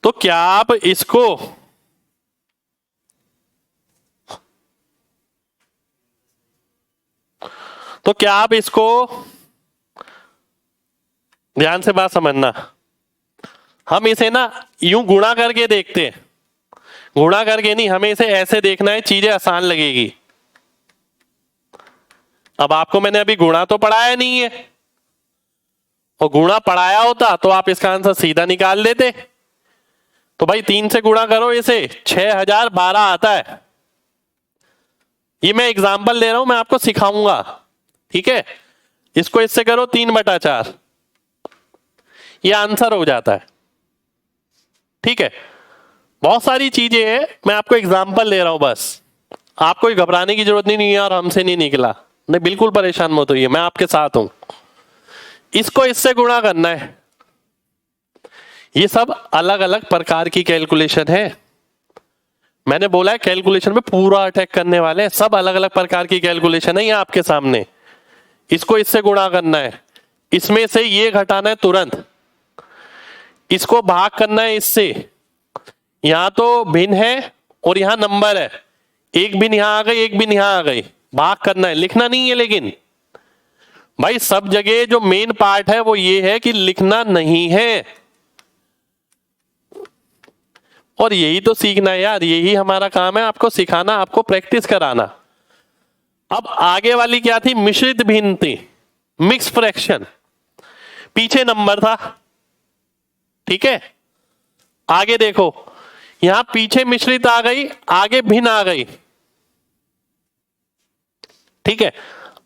तो क्या आप इसको ध्यान से बात समझना, हम इसे ना यूं गुणा करके देखते हैं, गुणा करके नहीं, हमें इसे ऐसे देखना है, चीजें आसान लगेगी। अब आपको मैंने अभी गुणा तो पढ़ाया नहीं है, और गुणा पढ़ाया होता तो आप इसका आंसर सीधा निकाल देते। तो भाई 3 से गुणा करो इसे, 6012 आता है। ये मैं एग्जाम्पल दे रहा हूं, मैं आपको सिखाऊंगा, ठीक है। इसको इससे करो 3/4, ये आंसर हो जाता है, ठीक है। बहुत सारी चीजें हैं, मैं आपको एग्जाम्पल दे रहा हूं बस, आपको घबराने की जरूरत नहीं है और हमसे नहीं निकला, नहीं बिल्कुल परेशान मत होइए, मैं आपके साथ हूं। इसको इससे गुणा करना है, ये सब अलग अलग प्रकार की कैलकुलेशन है। मैंने बोला है कैलकुलेशन में पूरा अटैक करने वाले हैं, सब अलग अलग प्रकार की कैलकुलेशन है ये आपके सामने। इसको इससे गुणा करना है, इसमें से ये घटाना है तुरंत, इसको भाग करना है इससे, यहां तो भिन्न है और यहां नंबर है, एक भिन्न यहां आ गई, एक भिन्न यहां आ गई, भाग करना है, लिखना नहीं है। लेकिन भाई सब जगह जो मेन पार्ट है वो ये है कि लिखना नहीं है, और यही तो सीखना है यार, यही हमारा काम है, आपको सिखाना, आपको प्रैक्टिस कराना। अब आगे वाली क्या थी, मिश्रित भिन्नता, मिक्स फ्रैक्शन, पीछे नंबर था, ठीक है। आगे देखो, यहां पीछे मिश्रित आ गई, आगे भिन्न आ गई, ठीक है।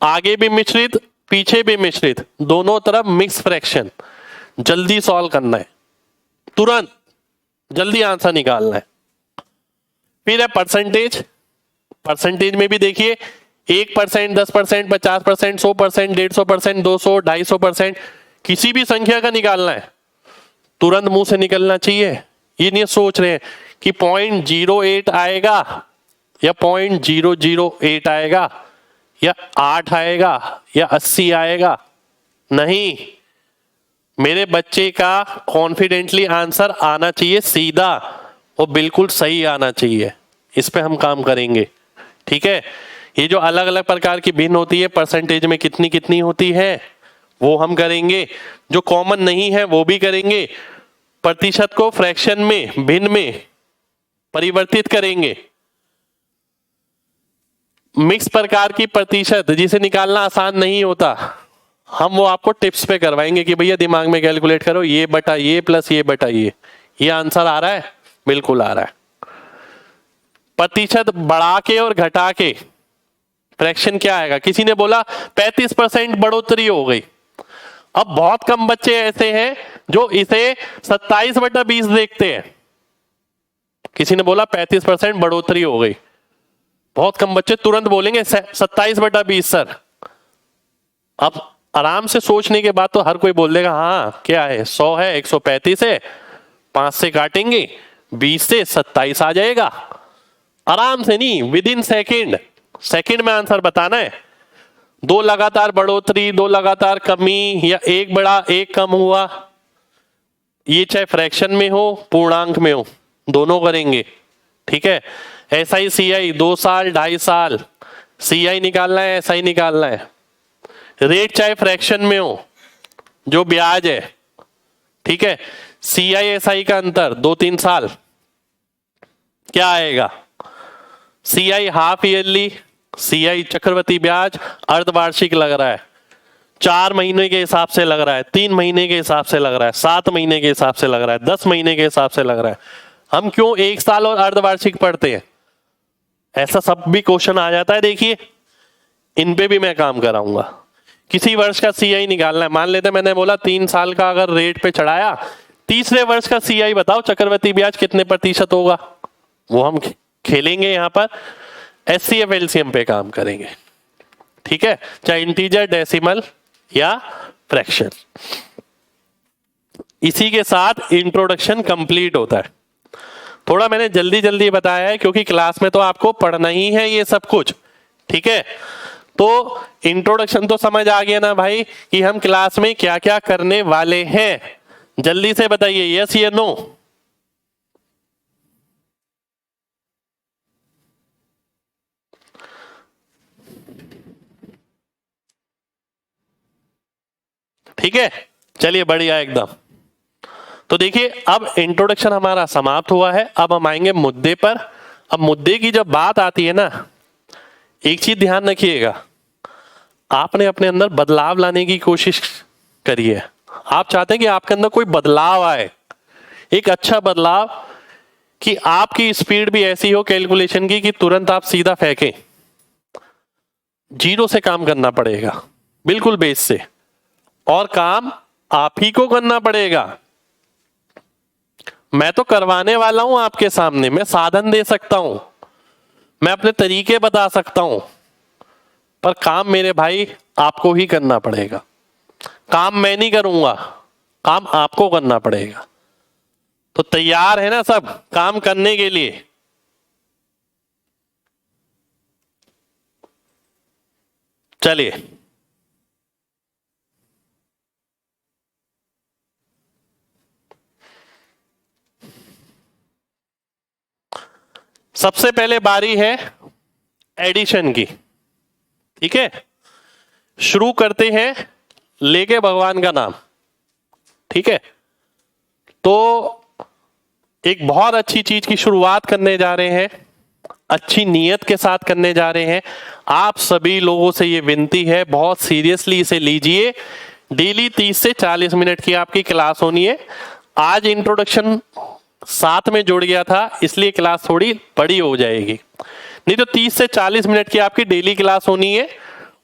आगे भी मिश्रित, पीछे भी मिश्रित, दोनों तरफ मिक्स फ्रैक्शन। जल्दी सॉल्व करना है, तुरंत जल्दी आंसर निकालना है। फिर है परसेंटेज, परसेंटेज में भी देखिए 1%, 10%, 50%, 100%, 150%, 200, 250%, किसी भी संख्या का निकालना है, तुरंत मुंह से निकलना चाहिए। ये नहीं सोच रहे हैं कि 0.08 आएगा या 0.008 आएगा या 8 आएगा या 80 आएगा, नहीं, मेरे बच्चे का कॉन्फिडेंटली आंसर आना चाहिए सीधा और बिल्कुल सही आना चाहिए। इस पे हम काम करेंगे, ठीक है। ये जो अलग अलग प्रकार की भिन्न होती है, परसेंटेज में कितनी कितनी होती है वो हम करेंगे, जो कॉमन नहीं है वो भी करेंगे, प्रतिशत को फ्रैक्शन में, भिन्न में परिवर्तित करेंगे, मिक्स प्रकार की प्रतिशत जिसे निकालना आसान नहीं होता, हम वो आपको टिप्स पे करवाएंगे कि भैया दिमाग में कैलकुलेट करो, ये बटा ये प्लस ये बटा ये, ये आंसर आ रहा है? बिल्कुल आ रहा है। प्रतिशत बढ़ा के और घटा के फ्रैक्शन क्या आएगा? किसी ने बोला 35% बढ़ोतरी हो गई। अब बहुत कम बच्चे ऐसे हैं जो इसे 27/20 देखते हैं। किसी ने बोला 35% बढ़ोतरी हो गई, बहुत कम बच्चे तुरंत बोलेंगे 27/20 सर। अब आराम से सोचने के बाद तो हर कोई बोल देगा हाँ क्या है, 100 है, 135 है, 5 से काटेंगे 20 से 27 आ जाएगा। आराम से, नहीं विद इन सेकेंड में आंसर बताना है। 2 लगातार बढ़ोतरी, 2 लगातार कमी, या 1 बढ़ा 1 कम हुआ, ये चाहे फ्रैक्शन में हो पूर्णांक में हो, दोनों करेंगे। ठीक है, SI CI 2 साल 2.5 साल, CI निकालना है SI निकालना है। रेट चाहे फ्रैक्शन में हो, जो ब्याज है, ठीक है, CI SI का अंतर 2-3 साल, क्या आएगा? CI हाफ ईयरली, CI चक्रवृद्धि ब्याज अर्धवार्षिक लग रहा है, 4 महीने के हिसाब से लग रहा है, 3 महीने के हिसाब से लग रहा है, 7 महीने के हिसाब से लग रहा है, 10 महीने के हिसाब से लग रहा है। हम क्यों 1 साल और अर्धवार्षिक पढ़ते हैं? ऐसा सब भी क्वेश्चन आ जाता है। देखिए इन पे भी मैं काम कराऊंगा। किसी वर्ष का CI निकालना है, मान लेते मैंने बोला 3 साल का अगर रेट पे चढ़ाया, तीसरे वर्ष का CI बताओ चक्रवृद्धि ब्याज कितने प्रतिशत होगा, वो हम खेलेंगे यहां पर। SCF LCM पे काम करेंगे। ठीक है, चाहे इंटीजर, डेसिमल या फ्रैक्शन। इसी के साथ इंट्रोडक्शन कंप्लीट होता है। थोड़ा मैंने जल्दी जल्दी बताया है क्योंकि क्लास में तो आपको पढ़ना ही है ये सब कुछ। ठीक है, तो इंट्रोडक्शन तो समझ आ गया ना भाई कि हम क्लास में क्या क्या करने वाले हैं। जल्दी से बताइए यस या नो। ठीक है, चलिए बढ़िया एकदम। तो देखिए अब इंट्रोडक्शन हमारा समाप्त हुआ है, अब हम आएंगे मुद्दे पर। अब मुद्दे की जब बात आती है ना, एक चीज ध्यान रखिएगा, आपने अपने अंदर बदलाव लाने की कोशिश करी है। आप चाहते हैं कि आपके अंदर कोई बदलाव आए, एक अच्छा बदलाव, कि आपकी स्पीड भी ऐसी हो कैलकुलेशन की कि तुरंत आप सीधा फेंकें। जीरो से काम करना पड़ेगा, बिल्कुल बेस से, और काम आप ही को करना पड़ेगा। मैं तो करवाने वाला हूं आपके सामने, मैं साधन दे सकता हूं, मैं अपने तरीके बता सकता हूं, पर काम मेरे भाई आपको ही करना पड़ेगा। काम मैं नहीं करूंगा, काम आपको करना पड़ेगा। तो तैयार है ना सब काम करने के लिए? चलिए सबसे पहले बारी है एडिशन की। ठीक है, शुरू करते हैं लेके भगवान का नाम। ठीक है, तो एक बहुत अच्छी चीज की शुरुआत करने जा रहे हैं, अच्छी नीयत के साथ करने जा रहे हैं। आप सभी लोगों से ये विनती है, बहुत सीरियसली इसे लीजिए। डेली 30 से 40 मिनट की आपकी क्लास होनी है। आज इंट्रोडक्शन साथ में जुड़ गया था इसलिए क्लास थोड़ी बड़ी हो जाएगी, नहीं तो 30 से 40 मिनट की आपकी डेली क्लास होनी है।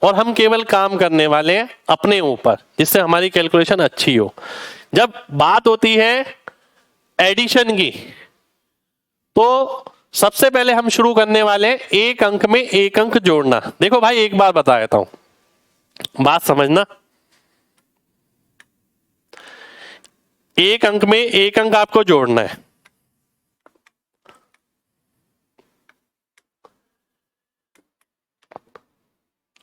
और हम केवल काम करने वाले हैं अपने ऊपर, जिससे हमारी कैलकुलेशन अच्छी हो। जब बात होती है एडिशन की, तो सबसे पहले हम शुरू करने वाले हैं एक अंक में एक अंक जोड़ना। देखो भाई एक बार बता देता हूं, बात समझना। एक अंक में एक अंक आपको जोड़ना है।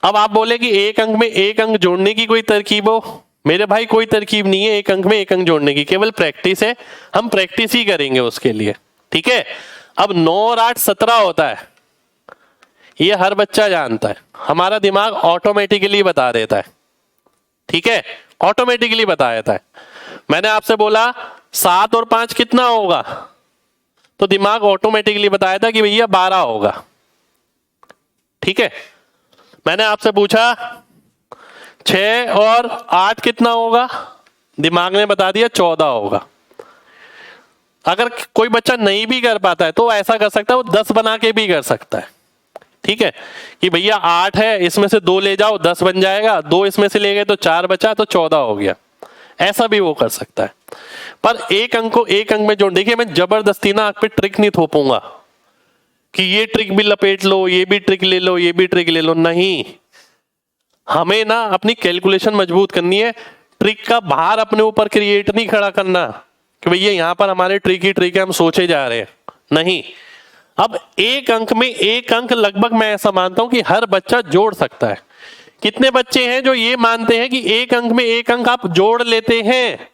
अब आप बोले कि एक अंक में एक अंक जोड़ने की कोई तरकीब हो, मेरे भाई कोई तरकीब नहीं है एक अंक में एक अंक जोड़ने की, केवल प्रैक्टिस है। हम प्रैक्टिस ही करेंगे उसके लिए। ठीक है, अब 9 और 8 17 होता है, ये हर बच्चा जानता है, हमारा दिमाग ऑटोमेटिकली बता देता है। ठीक है, ऑटोमेटिकली बता देता है। मैंने आपसे बोला 7 और 5 कितना होगा, तो दिमाग ऑटोमेटिकली बताया था कि भैया 12 होगा। ठीक है, मैंने आपसे पूछा 6 और 8 कितना होगा, दिमाग ने बता दिया 14 होगा। अगर कोई बच्चा नहीं भी कर पाता है तो ऐसा कर सकता है, वो 10 बना के भी कर सकता है। ठीक है, कि भैया 8 है, इसमें से 2 ले जाओ 10 बन जाएगा, 2 इसमें से ले गए तो 4 बचा तो 14 हो गया, ऐसा भी वो कर सकता है। पर एक अंक को एक अंक में जोड़, देखिए मैं जबरदस्ती ना आप पे ट्रिक नहीं थोपूंगा कि ये ट्रिक भी लपेट लो, ये भी ट्रिक ले लो, ये भी ट्रिक ले लो, नहीं। हमें ना अपनी कैलकुलेशन मजबूत करनी है, ट्रिक का भार अपने ऊपर क्रिएट नहीं खड़ा करना कि भैया यहां पर हमारे ट्रिक ही ट्रिक है, हम सोचे जा रहे हैं, नहीं। अब एक अंक में एक अंक लगभग मैं ऐसा मानता हूं कि हर बच्चा जोड़ सकता है। कितने बच्चे हैं जो ये मानते हैं कि एक अंक में एक अंक आप जोड़ लेते हैं?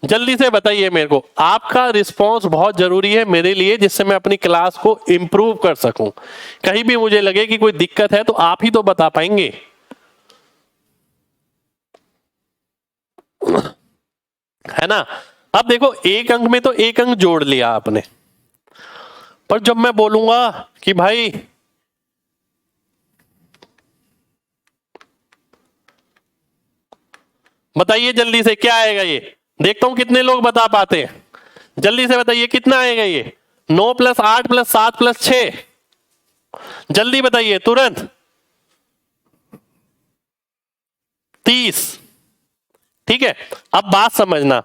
जल्दी से बताइए मेरे को, आपका रिस्पांस बहुत जरूरी है मेरे लिए, जिससे मैं अपनी क्लास को इंप्रूव कर सकूं। कहीं भी मुझे लगे कि कोई दिक्कत है तो आप ही तो बता पाएंगे, है ना। अब देखो एक अंक में तो एक अंक जोड़ लिया आपने, पर जब मैं बोलूंगा कि भाई बताइए जल्दी से क्या आएगा, ये देखता हूं कितने लोग बता पाते हैं, जल्दी से बताइए कितना आएगा ये। 9 + 8 + 7 + 6, जल्दी बताइए तुरंत। 30। ठीक है, अब बात समझना,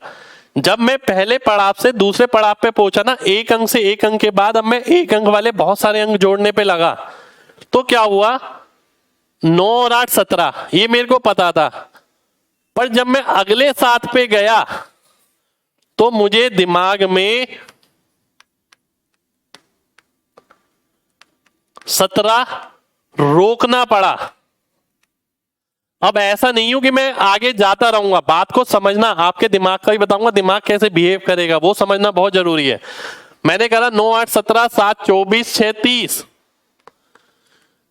जब मैं पहले पड़ाव से दूसरे पड़ाव पे पहुंचा ना, एक अंक से एक अंक के बाद अब मैं एक अंक वाले बहुत सारे अंक जोड़ने पे लगा, तो क्या हुआ, 9 और 8 17, ये मेरे को पता था। पर जब मैं अगले 7 पे गया तो मुझे दिमाग में 17 रोकना पड़ा। अब ऐसा नहीं हूं कि मैं आगे जाता रहूंगा, बात को समझना, आपके दिमाग का ही बताऊंगा, दिमाग कैसे बिहेव करेगा वो समझना बहुत जरूरी है। मैंने कहा 9 8 17 7 24 6 30,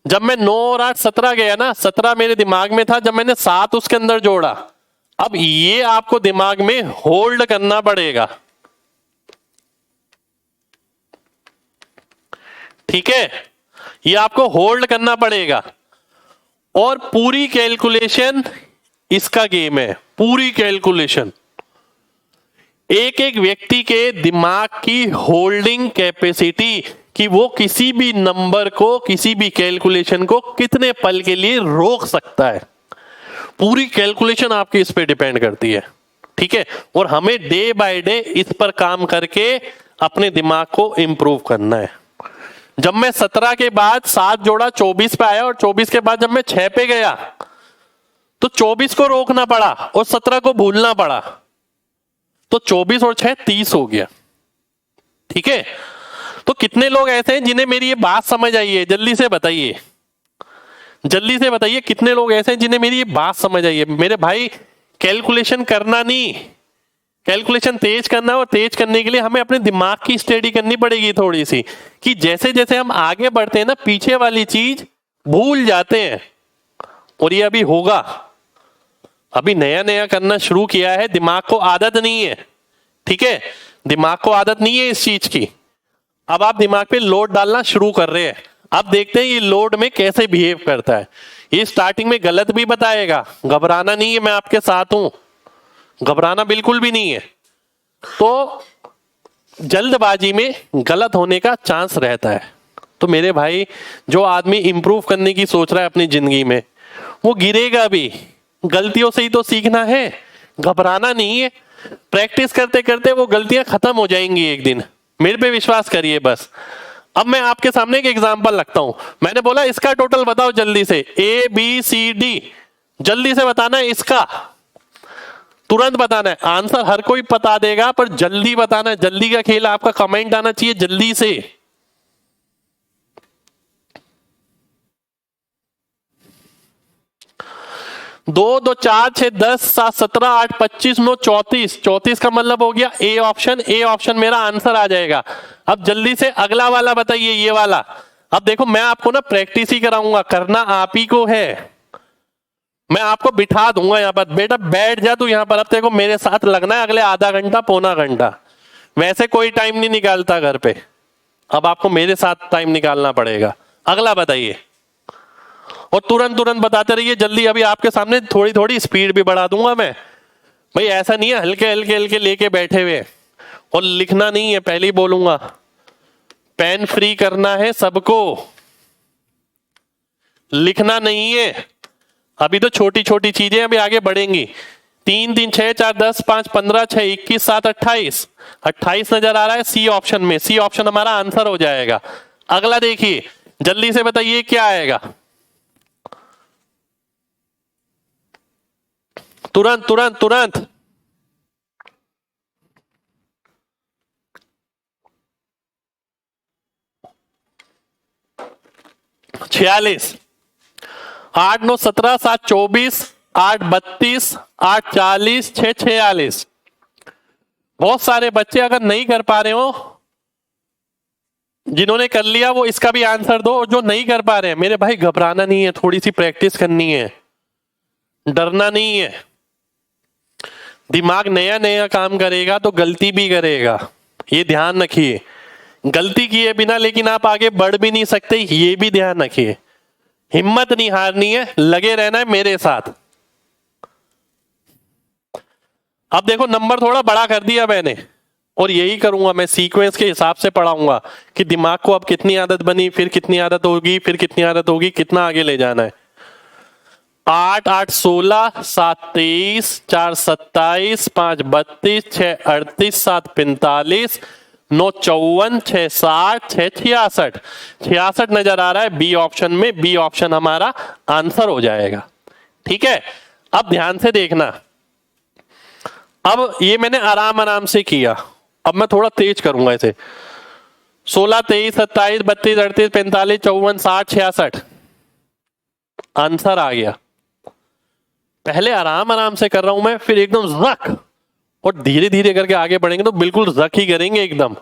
जब मैं 9 और 8 17 गया ना, 17 मेरे दिमाग में था, जब मैंने 7 उसके अंदर जोड़ा, अब ये आपको दिमाग में होल्ड करना पड़ेगा, ठीक है, ये आपको होल्ड करना पड़ेगा। और पूरी कैलकुलेशन इसका गेम है, पूरी कैलकुलेशन एक एक व्यक्ति के दिमाग की होल्डिंग कैपेसिटी, कि वो किसी भी नंबर को, किसी भी कैलकुलेशन को कितने पल के लिए रोक सकता है, पूरी कैलकुलेशन आपकी इस पे डिपेंड करती है, ठीक है। और हमें डे बाय डे इस पर काम करके अपने दिमाग को इंप्रूव करना है। जब मैं 17 के बाद 7 जोड़ा 24 पे आया, और 24 के बाद जब मैं 6 पे गया तो 24 को रोकना पड़ा और 17 को भूलना पड़ा, तो 24 और 6 30 हो गया, ठीक है। तो कितने लोग ऐसे हैं जिन्हें मेरी ये बात समझ आई है, जल्दी से बताइए, जल्दी से बताइए कितने लोग ऐसे हैं जिन्हें मेरी ये बात समझ आई है। मेरे भाई कैलकुलेशन करना नहीं, कैलकुलेशन तेज करना, और तेज करने के लिए हमें अपने दिमाग की स्टडी करनी पड़ेगी थोड़ी सी, कि जैसे जैसे हम आगे बढ़ते हैं ना, पीछे वाली चीज भूल जाते हैं। और ये अभी होगा, अभी नया नया करना शुरू किया है, दिमाग को आदत नहीं है, ठीक है, दिमाग को आदत नहीं है इस चीज की। अब आप दिमाग पे लोड डालना शुरू कर रहे हैं, अब देखते हैं ये लोड में कैसे बिहेव करता है। ये स्टार्टिंग में गलत भी बताएगा, घबराना नहीं है, मैं आपके साथ हूं, घबराना बिल्कुल भी नहीं है। तो जल्दबाजी में गलत होने का चांस रहता है। तो मेरे भाई, जो आदमी इंप्रूव करने की सोच रहा है अपनी जिंदगी में, वो गिरेगा भी, गलतियों से ही तो सीखना है, घबराना नहीं है। प्रैक्टिस करते करते वो गलतियां खत्म हो जाएंगी एक दिन, मेरे पे विश्वास करिए बस। अब मैं आपके सामने एक एग्जांपल रखता हूं, मैंने बोला इसका टोटल बताओ जल्दी से, ABCD, जल्दी से बताना है, इसका तुरंत बताना है, आंसर हर कोई बता देगा पर जल्दी बताना है, जल्दी का खेल, आपका कमेंट आना चाहिए जल्दी से। दो 2 4 6 10 7 17 8 25 9 34, 34 का मतलब हो गया ए ऑप्शन, ए ऑप्शन मेरा आंसर आ जाएगा। अब जल्दी से अगला वाला बताइए, ये वाला। अब देखो मैं आपको ना प्रैक्टिस ही कराऊंगा, करना आप ही को है, मैं आपको बिठा दूंगा यहाँ पर, बेटा बैठ जा तू यहाँ पर, अब देखो मेरे साथ लगना है अगले आधा घंटा पौना घंटा, वैसे कोई टाइम नहीं निकालता घर पे, अब आपको मेरे साथ टाइम निकालना पड़ेगा। अगला बताइए, और तुरंत तुरंत बताते रहिए जल्दी, अभी आपके सामने थोड़ी थोड़ी स्पीड भी बढ़ा दूंगा मैं, भाई ऐसा नहीं है हल्के हल्के हल्के लेके बैठे हुए, और लिखना नहीं है, पहले ही बोलूंगा, पेन फ्री करना है सबको, लिखना नहीं है। अभी तो छोटी छोटी चीजें, अभी आगे बढ़ेंगी। 3 3 6 4 10 5 15 6 21 7 28 28 नजर आ रहा है सी ऑप्शन में। सी ऑप्शन हमारा आंसर हो जाएगा। अगला देखिए, जल्दी से बताइए क्या आएगा, तुरंत तुरंत तुरंत। 46, 8 9 17 7 24 8 32 8 40 6 46। बहुत सारे बच्चे अगर नहीं कर पा रहे हो, जिन्होंने कर लिया वो इसका भी आंसर दो, और जो नहीं कर पा रहे हैं मेरे भाई घबराना नहीं है, थोड़ी सी प्रैक्टिस करनी है, डरना नहीं है। दिमाग नया नया काम करेगा तो गलती भी करेगा, ये ध्यान रखिए। गलती किए बिना लेकिन आप आगे बढ़ भी नहीं सकते, ये भी ध्यान रखिए। हिम्मत नहीं हारनी है, लगे रहना है मेरे साथ। अब देखो नंबर थोड़ा बड़ा कर दिया मैंने, और यही करूंगा मैं, सीक्वेंस के हिसाब से पढ़ाऊंगा कि दिमाग को अब कितनी आदत बनी, फिर कितनी आदत होगी, फिर कितनी आदत होगी, कितना आगे ले जाना है। 8 8 16 7 23 4 27 5 32 6 38 7 45 9 54 6 60 6 66 66 नजर आ रहा है बी ऑप्शन में। बी ऑप्शन हमारा आंसर हो जाएगा। ठीक है, अब ध्यान से देखना। अब ये मैंने आराम आराम से किया, अब मैं थोड़ा तेज करूंगा इसे। 16 23 27 32 38 45 54 60 66 आंसर आ गया। पहले आराम आराम से कर रहा हूं मैं, फिर एकदम जक, और धीरे धीरे करके आगे बढ़ेंगे तो बिल्कुल जक ही करेंगे एकदम।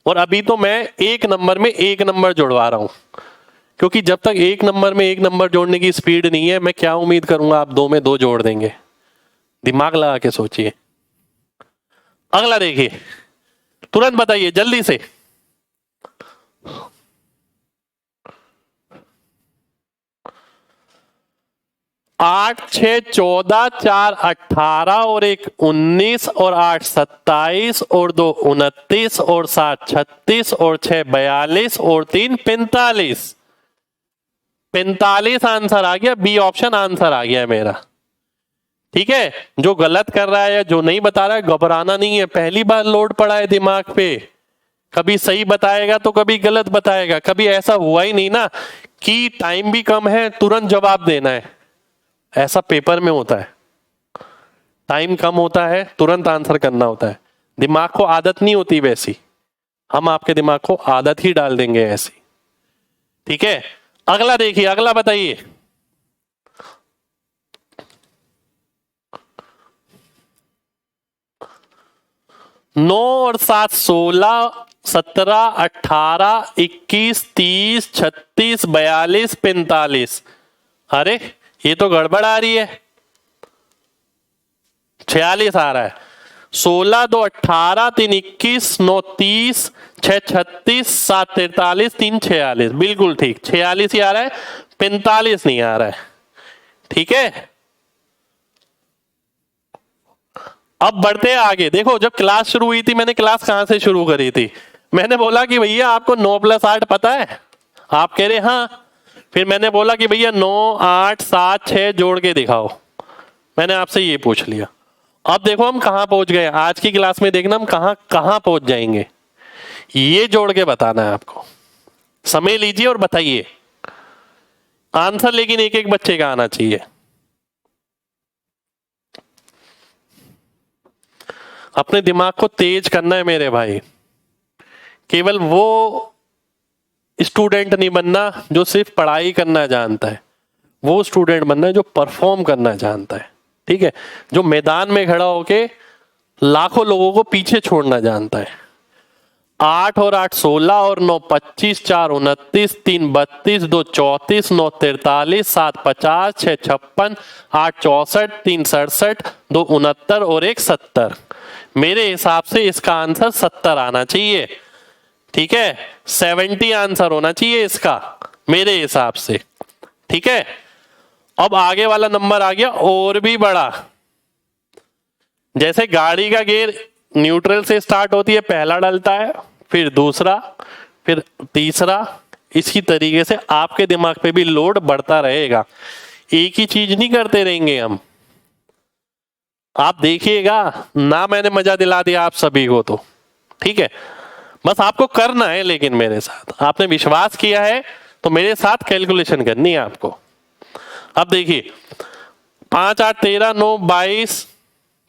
और अभी तो मैं एक नंबर में एक नंबर जोड़वा रहा हूं, क्योंकि जब तक एक नंबर में एक नंबर जोड़ने की स्पीड नहीं है, मैं क्या उम्मीद करूंगा आप 2 में 2 जोड़ देंगे। दिमाग लगा के सोचिए। अगला देखिए, तुरंत बताइए जल्दी से। 8 6 14 4 18 और 1 19 और 8 27 और 2 29 और 7 36 और 6 42 और 3 45 45 आंसर आ गया। बी ऑप्शन आंसर आ गया मेरा। ठीक है, जो गलत कर रहा है या जो नहीं बता रहा है घबराना नहीं है, पहली बार लोड पड़ा है दिमाग पे। कभी सही बताएगा तो कभी गलत बताएगा, कभी ऐसा हुआ ही नहीं ना कि टाइम भी कम है तुरंत जवाब देना है। ऐसा पेपर में होता है, टाइम कम होता है तुरंत आंसर करना होता है। दिमाग को आदत नहीं होती वैसी, हम आपके दिमाग को आदत ही डाल देंगे ऐसी। ठीक है, अगला देखिए, अगला बताइए। 9 और 7 16 17 18 21 30 36 42 45। अरे ये तो गड़बड़ आ रही है, 46 आ रहा है। 16 2 18 3 21 9 30 6 36 7 43 3 46। बिल्कुल ठीक, 46 ही आ रहा है, 45 नहीं आ रहा है। ठीक है, अब बढ़ते हैं आगे। देखो जब क्लास शुरू हुई थी, मैंने क्लास कहां से शुरू करी थी? मैंने बोला कि भैया आपको 9 + 8 पता है? आप कह रहे हाँ। फिर मैंने बोला कि भैया 9 8 7 6 जोड़ के दिखाओ। मैंने आपसे ये पूछ लिया। अब देखो हम कहां पहुंच गए। आज की क्लास में देखना हम कहां कहां पहुंच जाएंगे, ये जोड़ के बताना है आपको। समय लीजिए और बताइए आंसर, लेकिन एक एक बच्चे का आना चाहिए। अपने दिमाग को तेज करना है मेरे भाई। केवल वो स्टूडेंट नहीं बनना जो सिर्फ पढ़ाई करना जानता है, वो स्टूडेंट बनना है जो परफॉर्म करना जानता है। ठीक है, जो मैदान में खड़ा होके लाखों लोगों को पीछे छोड़ना जानता है। 8 और 8 16 और 9 25 4 29 3 32 2 34 9 43 7 50 6 56 8 64 3 67 2 69 और 1 70। मेरे हिसाब से इसका आंसर 70 आना चाहिए। ठीक है, 70 आंसर होना चाहिए इसका मेरे हिसाब से। ठीक है, अब आगे वाला नंबर आ गया और भी बड़ा। जैसे गाड़ी का गियर न्यूट्रल से स्टार्ट होती है, पहला डलता है, फिर दूसरा, फिर तीसरा। इसी तरीके से आपके दिमाग पे भी लोड बढ़ता रहेगा, एक ही चीज नहीं करते रहेंगे हम। आप देखिएगा ना, मैंने मजा दिला दिया आप सभी को तो ठीक है, बस आपको करना है, लेकिन मेरे साथ आपने विश्वास किया है तो मेरे साथ कैलकुलेशन करनी है आपको। अब देखिए 5 8 13 9 22,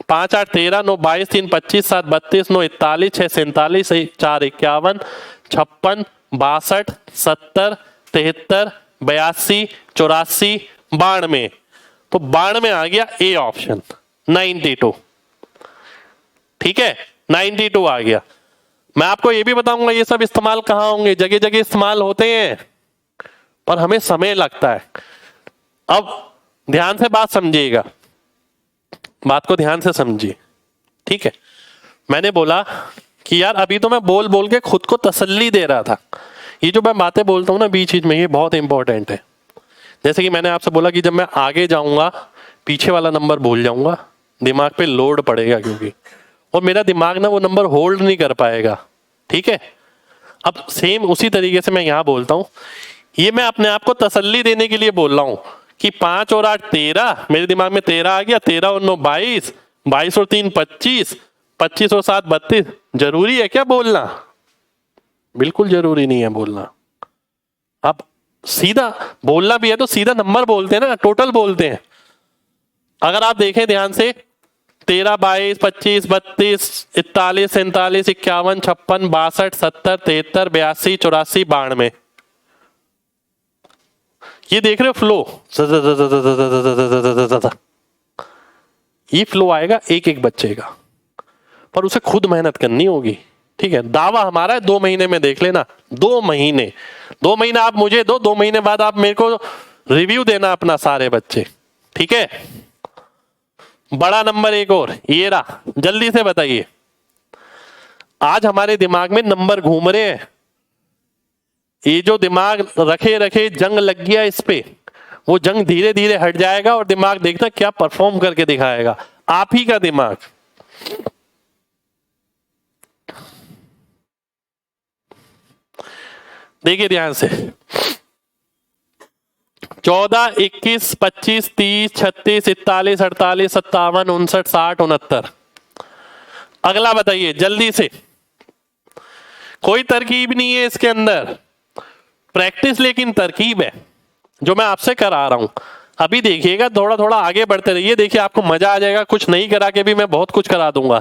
5 8 13 9 22, 3 25, 7 32, 9 41, 6 47, 4 51, 56, 62, 70, 73, 82, 84, 92। तो 92 आ गया ए ऑप्शन, 92। ठीक है, 92 आ गया। मैं आपको ये भी बताऊंगा ये सब इस्तेमाल कहाँ होंगे, जगह जगह इस्तेमाल होते हैं, पर हमें समय लगता है। अब ध्यान से बात समझिएगा, बात को ध्यान से समझिए, ठीक है। मैंने बोला कि यार अभी तो मैं बोल बोल के खुद को तसल्ली दे रहा था। ये जो मैं बातें बोलता हूँ ना बीच बीच में, ये बहुत इंपॉर्टेंट है। जैसे कि मैंने आपसे बोला कि जब मैं आगे जाऊंगा पीछे वाला नंबर भूल जाऊंगा, दिमाग पे लोड पड़ेगा क्योंकि, और मेरा दिमाग ना वो नंबर होल्ड नहीं कर पाएगा। ठीक है, अब सेम उसी तरीके से मैं यहाँ बोलता हूँ, ये मैं अपने आप को तसल्ली देने के लिए बोल रहा हूँ कि 5 और 8 13, मेरे दिमाग में 13 आ गया, 13 और 9 22, 22 और 3 25, 25 और 7 32। जरूरी है क्या बोलना? बिल्कुल जरूरी नहीं है बोलना। अब सीधा बोलना भी है तो सीधा नंबर बोलते हैं ना, टोटल बोलते हैं। अगर आप देखें ध्यान से 13 22 25 32 41 47 51 56 62 70 73 82 84 92, ये देख रहे हो फ्लो, ये फ्लो आएगा एक एक बच्चे का, पर उसे खुद मेहनत करनी होगी। ठीक है, दावा हमारा है 2 महीने में देख लेना, 2 महीने, 2 महीने आप मुझे दो, 2 महीने बाद आप मेरे को रिव्यू देना अपना सारे बच्चे। ठीक है, बड़ा नंबर एक और ये रहा, जल्दी से बताइए। आज हमारे दिमाग में नंबर घूम रहे हैं, ये जो दिमाग रखे रखे जंग लग गया इस पे, वो जंग धीरे धीरे हट जाएगा और दिमाग देखना क्या परफॉर्म करके दिखाएगा, आप ही का दिमाग। देखिए ध्यान से, 14 21 25 30 36 41 48 57 59 60 69। अगला बताइए जल्दी से, कोई तरकीब नहीं है इसके अंदर, प्रैक्टिस लेकिन तरकीब है जो मैं आपसे करा रहा हूं। अभी देखिएगा, थोड़ा थोड़ा आगे बढ़ते रहिए, देखिए आपको मजा आ जाएगा। कुछ नहीं करा के भी मैं बहुत कुछ करा दूंगा।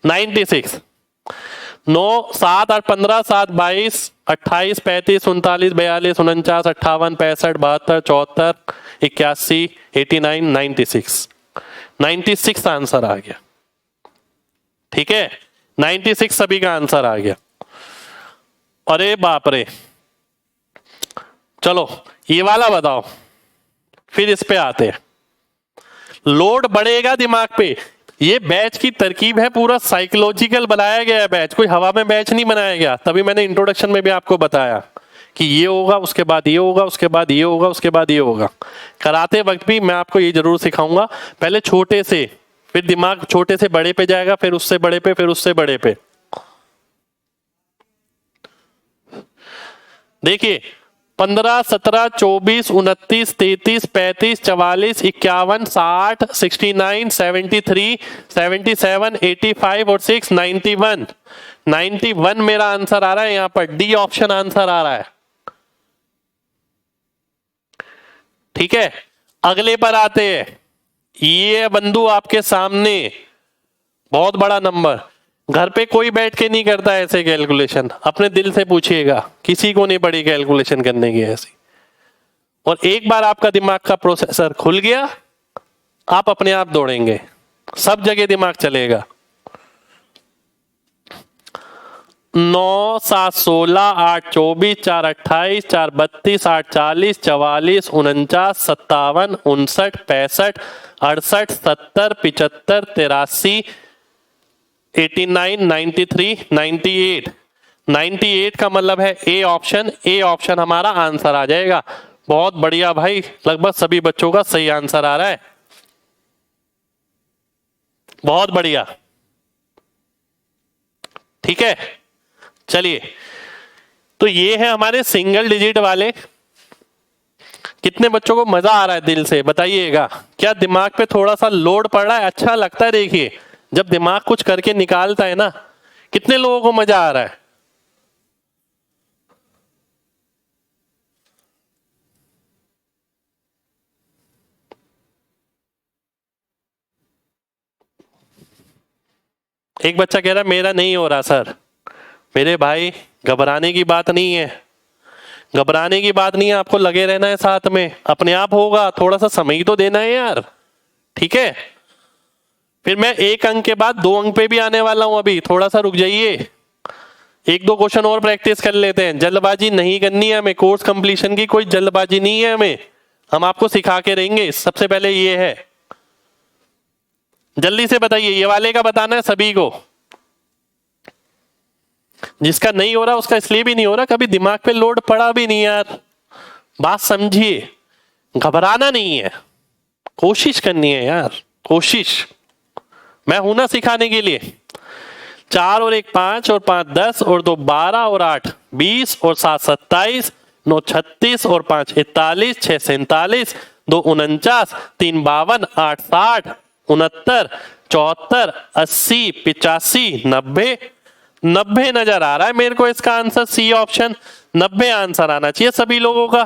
96, 9 7 8 15 7 22 28 35 39 42 49 58 65 72 74 81 89 96, 96 आंसर आ गया। ठीक है, 96 सभी का आंसर आ गया। अरे बाप रे, चलो ये वाला बताओ, फिर इस पे आते हैं। लोड बढ़ेगा दिमाग पे, ये बैच की तरकीब है, पूरा साइकोलॉजिकल बनाया गया है बैच, कोई हवा में बैच नहीं बनाया गया। तभी मैंने इंट्रोडक्शन में भी आपको बताया कि ये होगा, उसके बाद ये होगा, उसके बाद ये होगा, उसके बाद ये होगा। कराते वक्त भी मैं आपको ये जरूर सिखाऊंगा, पहले छोटे से, फिर दिमाग छोटे से बड़े पे जाएगा, फिर उससे बड़े पे, फिर उससे बड़े पे। देखिए 15 17 24 29 33 35 44 51 60 69 73 77 85 और 6 91, 91 मेरा आंसर आ रहा है। यहां पर डी ऑप्शन आंसर आ रहा है। ठीक है, अगले पर आते हैं। ये बंधु आपके सामने बहुत बड़ा नंबर, घर पे कोई बैठ के नहीं करता ऐसे कैलकुलेशन, अपने दिल से पूछिएगा, किसी को नहीं पड़ी कैलकुलेशन करने की ऐसी। और एक बार आपका दिमाग का प्रोसेसर खुल गया, आप अपने आप दौड़ेंगे, सब जगह दिमाग चलेगा। 9 7 16 8 24 4 28 4 32 8 40 44 49 57 59 65 68 70 75 83 89 93 98, 98 का मतलब है ए ऑप्शन, ए ऑप्शन हमारा आंसर आ जाएगा। बहुत बढ़िया भाई, लगभग सभी बच्चों का सही आंसर आ रहा है। बहुत बढ़िया, ठीक है। चलिए, तो ये है हमारे सिंगल डिजिट वाले। कितने बच्चों को मजा आ रहा है दिल से बताइएगा? क्या दिमाग पे थोड़ा सा लोड पड़ रहा है? अच्छा लगता है? देखिए, जब दिमाग कुछ करके निकालता है ना, कितने लोगों को मजा आ रहा है? एक बच्चा कह रहा है मेरा नहीं हो रहा सर। मेरे भाई, घबराने की बात नहीं है, घबराने की बात नहीं है, आपको लगे रहना है साथ में, अपने आप होगा। थोड़ा सा समय तो देना है यार, ठीक है। फिर मैं 1 अंक के बाद 2 अंक पे भी आने वाला हूं, अभी थोड़ा सा रुक जाइए, 1-2 क्वेश्चन और प्रैक्टिस कर लेते हैं। जल्दबाजी नहीं करनी है हमें, कोर्स कंप्लीशन की कोई जल्दबाजी नहीं है हमें, हम आपको सिखा के रहेंगे। सबसे पहले ये है, जल्दी से बताइए, ये वाले का बताना है सभी को। जिसका नहीं हो रहा उसका इसलिए भी नहीं हो रहा, कभी दिमाग पे लोड पड़ा भी नहीं यार। बात समझिए, घबराना नहीं है, कोशिश करनी है यार, कोशिश। मैं हूं ना सिखाने के लिए। 4 और 1 5 और 5 10 और 2 12 और 8 20 और 7 27 9 36 और 5 41 6 47 2 49 3 52 8 60 69 74 80 85 90 90 नजर आ रहा है मेरे को इसका आंसर, सी ऑप्शन 90 आंसर आना चाहिए सभी लोगों का।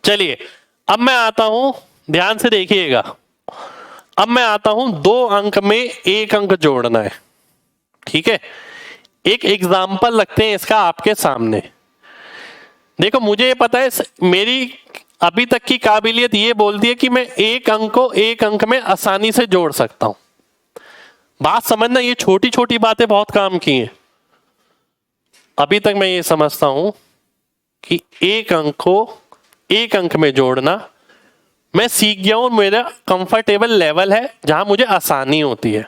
चलिए, अब मैं आता हूं, ध्यान से देखिएगा। अब मैं आता हूं 2 अंक में 1 अंक जोड़ना है, ठीक है। एक एग्जाम्पल रखते हैं इसका आपके सामने। देखो, मुझे पता है, मेरी अभी तक की काबिलियत ये बोलती है कि मैं 1 अंक को 1 अंक में आसानी से जोड़ सकता हूं। बात समझना, ये छोटी छोटी बातें बहुत काम की हैं। अभी तक मैं ये समझता हूं कि 1 अंक को 1 अंक में जोड़ना मैं सीख गया हूं, मेरा कंफर्टेबल लेवल है जहां मुझे आसानी होती है,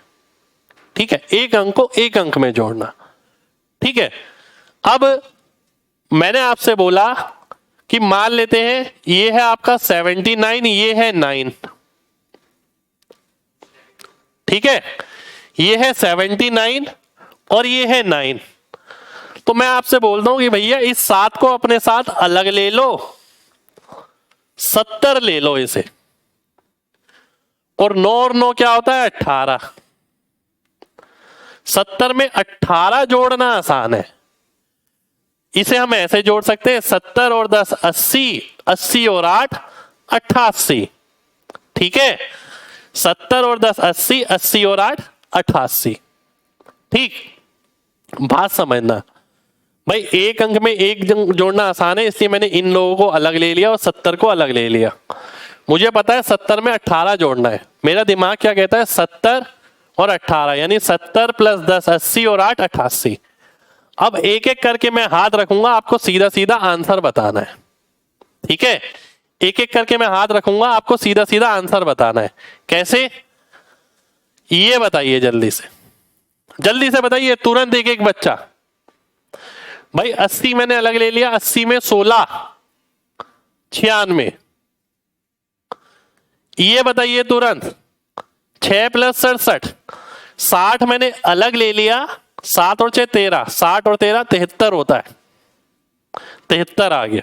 ठीक है। 1 अंक को 1 अंक में जोड़ना, ठीक है। अब मैंने आपसे बोला कि मान लेते हैं ये है आपका 79, ये है 9, ठीक है। ये है 79 और ये है 9। तो मैं आपसे बोलता हूं कि भैया इस 7 को अपने साथ अलग ले लो, 70 ले लो इसे, और 9 और 9 क्या होता है? 18। 70 में 18 जोड़ना आसान है, इसे हम ऐसे जोड़ सकते हैं, 70 और 10 80, 80 और 8 88, ठीक है। 70 और 10 80, 80 और 8 88, ठीक। बात समझना भाई, 1 अंक में 1 जोड़ना आसान है, इसलिए मैंने इन लोगों को अलग ले लिया और 70 को अलग ले लिया। मुझे पता है 70 में 18 जोड़ना है, मेरा दिमाग क्या कहता है? 70 और 18 यानी 70 + 10 80 और 8 88। अब एक एक करके मैं हाथ रखूंगा, आपको सीधा सीधा आंसर बताना है, ठीक है। एक एक करके मैं हाथ रखूंगा, आपको सीधा सीधा आंसर बताना है। कैसे? ये बताइए, जल्दी से बताइए, तुरंत एक एक बच्चा। भाई 80 मैंने अलग ले लिया, 80 में 16 96। ये बताइए तुरंत, 6 + 67 60 मैंने अलग ले लिया, 7 और 6 13, 60 और 13 73 होता है, 73 आ गया।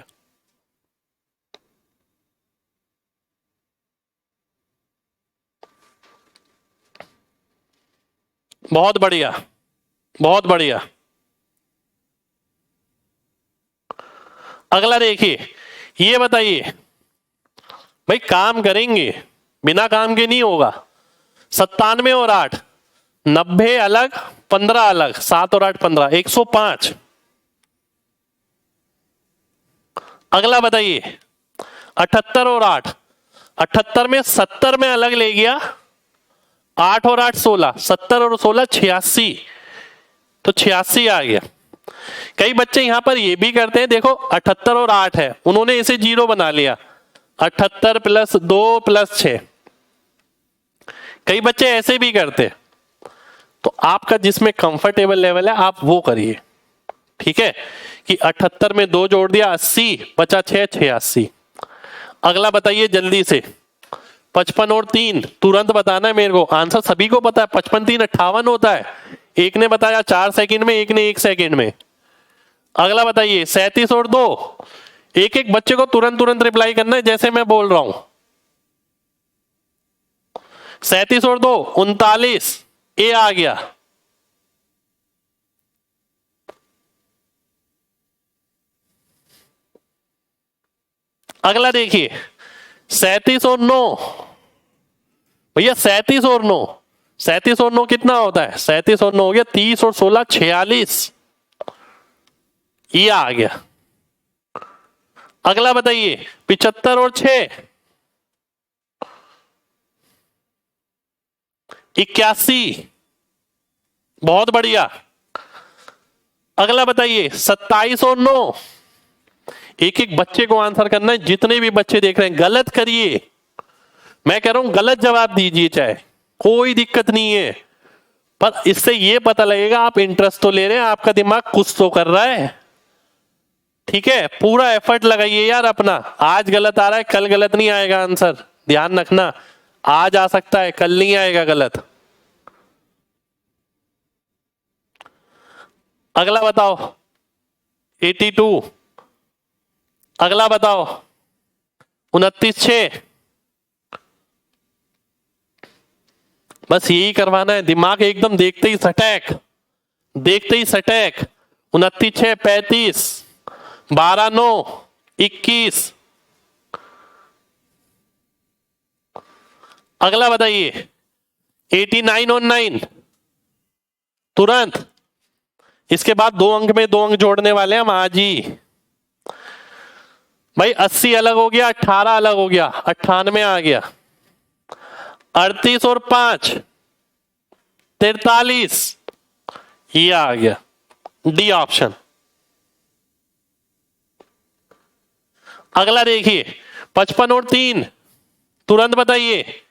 बहुत बढ़िया, बहुत बढ़िया। अगला देखिए, ये बताइए भाई, काम करेंगे, बिना काम के नहीं होगा। 97 और 8 90 अलग, 15 अलग, 7 और 8 15, 105। अगला बताइए 78 और 8, 78 में 70 में अलग ले गया, 8 और 8 16, 70 और 16 86, तो 86 आ गया। कई बच्चे यहां पर ये भी करते हैं, देखो 78 और 8 है, उन्होंने इसे 0 बना लिया, 78 + 2 + 6। कई बच्चे ऐसे भी करते हैं, तो आपका जिसमें कंफर्टेबल लेवल है आप वो करिए, ठीक है। कि 78 में 2 जोड़ दिया 80, बचा 6 86। अगला बताइए जल्दी से, 55 और 3 तुरंत बताना है मेरे को। आंसर सभी को पता है, 55 3 58 होता है। एक ने बताया 4 सेकंड में, एक ने 1 सेकंड में। अगला बताइए 37 और 2। एक एक बच्चे को तुरंत तुरंत रिप्लाई करना है जैसे मैं बोल रहा हूं। 37 और 2 39। ए आ गया। अगला देखिए 37 और 9। भैया 37 और 9, 37 और 9 कितना होता है? 37 और 9 हो गया 30 और 16 46। ये आ गया। अगला बताइए 75 और 6 81। बहुत बढ़िया। अगला बताइए 27 और 9। एक एक बच्चे को आंसर करना है, जितने भी बच्चे देख रहे हैं गलत करिए, मैं कह रहा हूं गलत जवाब दीजिए, चाहे कोई दिक्कत नहीं है, पर इससे ये पता लगेगा आप इंटरेस्ट तो ले रहे हैं, आपका दिमाग कुछ तो कर रहा है। ठीक है, पूरा एफर्ट लगाइए यार अपना। आज गलत आ रहा है, कल गलत नहीं आएगा आंसर, ध्यान रखना। आज आ सकता है, कल नहीं आएगा गलत। अगला बताओ 82। अगला बताओ 29 6। बस यही करवाना है, दिमाग एकदम देखते ही सटैक, देखते ही सटैक। 29 6 35 12 9 21। अगला बताइए 89 और 9 तुरंत। इसके बाद 2 अंक में 2 अंक जोड़ने वाले हैं हम आज ही। भाई 80 अलग हो गया, 18 अलग हो गया, 98 आ गया। 38 और 5 43। ये आ गया डी ऑप्शन। अगला देखिए 55 और 3 तुरंत बताइए।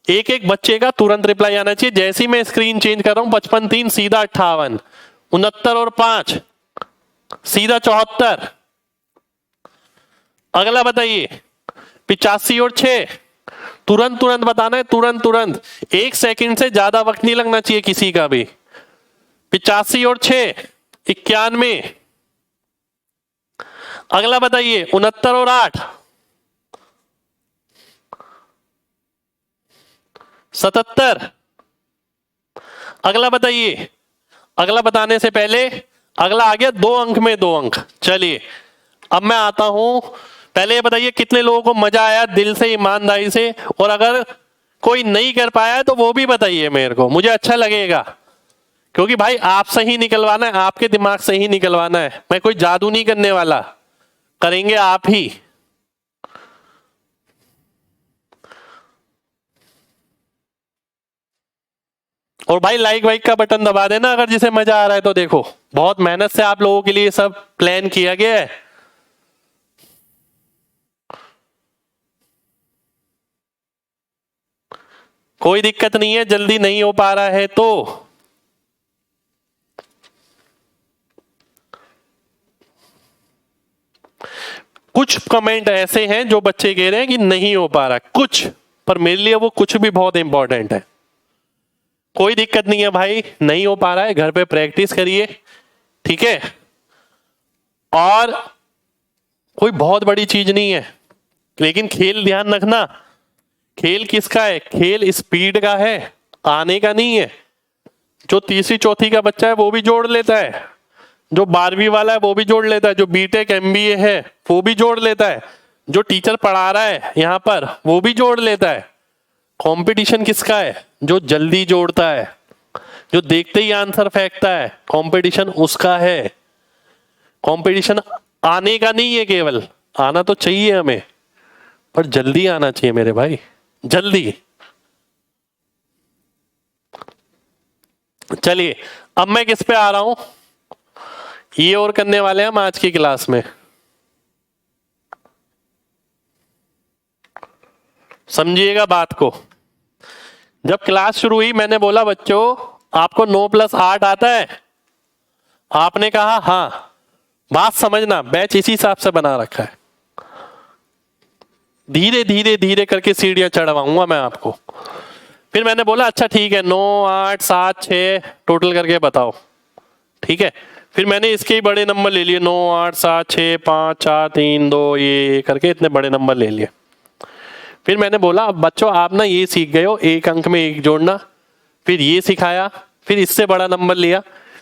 एक एक बच्चे का तुरंत रिप्लाई आना चाहिए। जैसे ही मैं स्क्रीन चेंज कर रहा हूं 55 3 सीधा 58, 69 और 5 सीधा 74। अगला बताइए 85 और 6 तुरंत तुरंत बताना है, तुरंत तुरंत, 1 सेकंड से ज्यादा वक्त नहीं लगना चाहिए किसी का भी। 85 और 6 91। अगला बताइए 69 और 8 77। अगला बताइए, अगला बताने से पहले अगला आ गया 2 अंक में 2 अंक। चलिए अब मैं आता हूं, पहले ये बताइए कितने लोगों को मजा आया दिल से, ईमानदारी से, और अगर कोई नहीं कर पाया है तो वो भी बताइए मेरे को, मुझे अच्छा लगेगा। क्योंकि भाई आप से ही निकलवाना है, आपके दिमाग से ही निकलवाना है, मैं कोई जादू नहीं करने वाला, करेंगे आप ही। और भाई लाइक वाइक का बटन दबा देना अगर जिसे मजा आ रहा है तो। देखो बहुत मेहनत से आप लोगों के लिए सब प्लान किया गया है। कोई दिक्कत नहीं है, जल्दी नहीं हो पा रहा है तो कुछ कमेंट ऐसे हैं जो बच्चे कह रहे हैं कि नहीं हो पा रहा कुछ, पर मेरे लिए वो कुछ भी बहुत इंपॉर्टेंट है। कोई दिक्कत नहीं है भाई, नहीं हो पा रहा है, घर पे प्रैक्टिस करिए, ठीक है। और कोई बहुत बड़ी चीज नहीं है, लेकिन खेल ध्यान रखना, खेल किसका है? खेल स्पीड का है, आने का नहीं है। जो तीसरी चौथी का बच्चा है वो भी जोड़ लेता है, जो 12वीं वाला है वो भी जोड़ लेता है, जो बीटेक एमबीए है वो भी जोड़ लेता है, जो टीचर पढ़ा रहा है यहाँ पर वो भी जोड़ लेता है। कंपटीशन किसका है? जो जल्दी जोड़ता है, जो देखते ही आंसर फेंकता है, कंपटीशन उसका है। कंपटीशन आने का नहीं है, केवल आना तो चाहिए हमें, पर जल्दी आना चाहिए मेरे भाई, जल्दी। चलिए अब मैं किस पे आ रहा हूं, ये और करने वाले हैं हम आज की क्लास में। समझिएगा बात को। जब क्लास शुरू हुई मैंने बोला बच्चों आपको 9 + 8 आता है? आपने कहा हाँ। बात समझना, बैच इसी हिसाब से बना रखा है। धीरे धीरे धीरे करके सीढ़ियां चढ़वाऊंगा मैं आपको। फिर मैंने बोला अच्छा ठीक है 9 8 7 6 टोटल करके बताओ, ठीक है। फिर मैंने इसके ही बड़े नंबर ले लिए 9 8 7 6 5 4 3 2 ये करके इतने बड़े नंबर ले लिए। फिर मैंने बोला अब बच्चों आप ना ये सीख गए हो एक अंक में एक जोड़ना, फिर ये सिखाया, फिर इससे बड़ा नंबर लिया।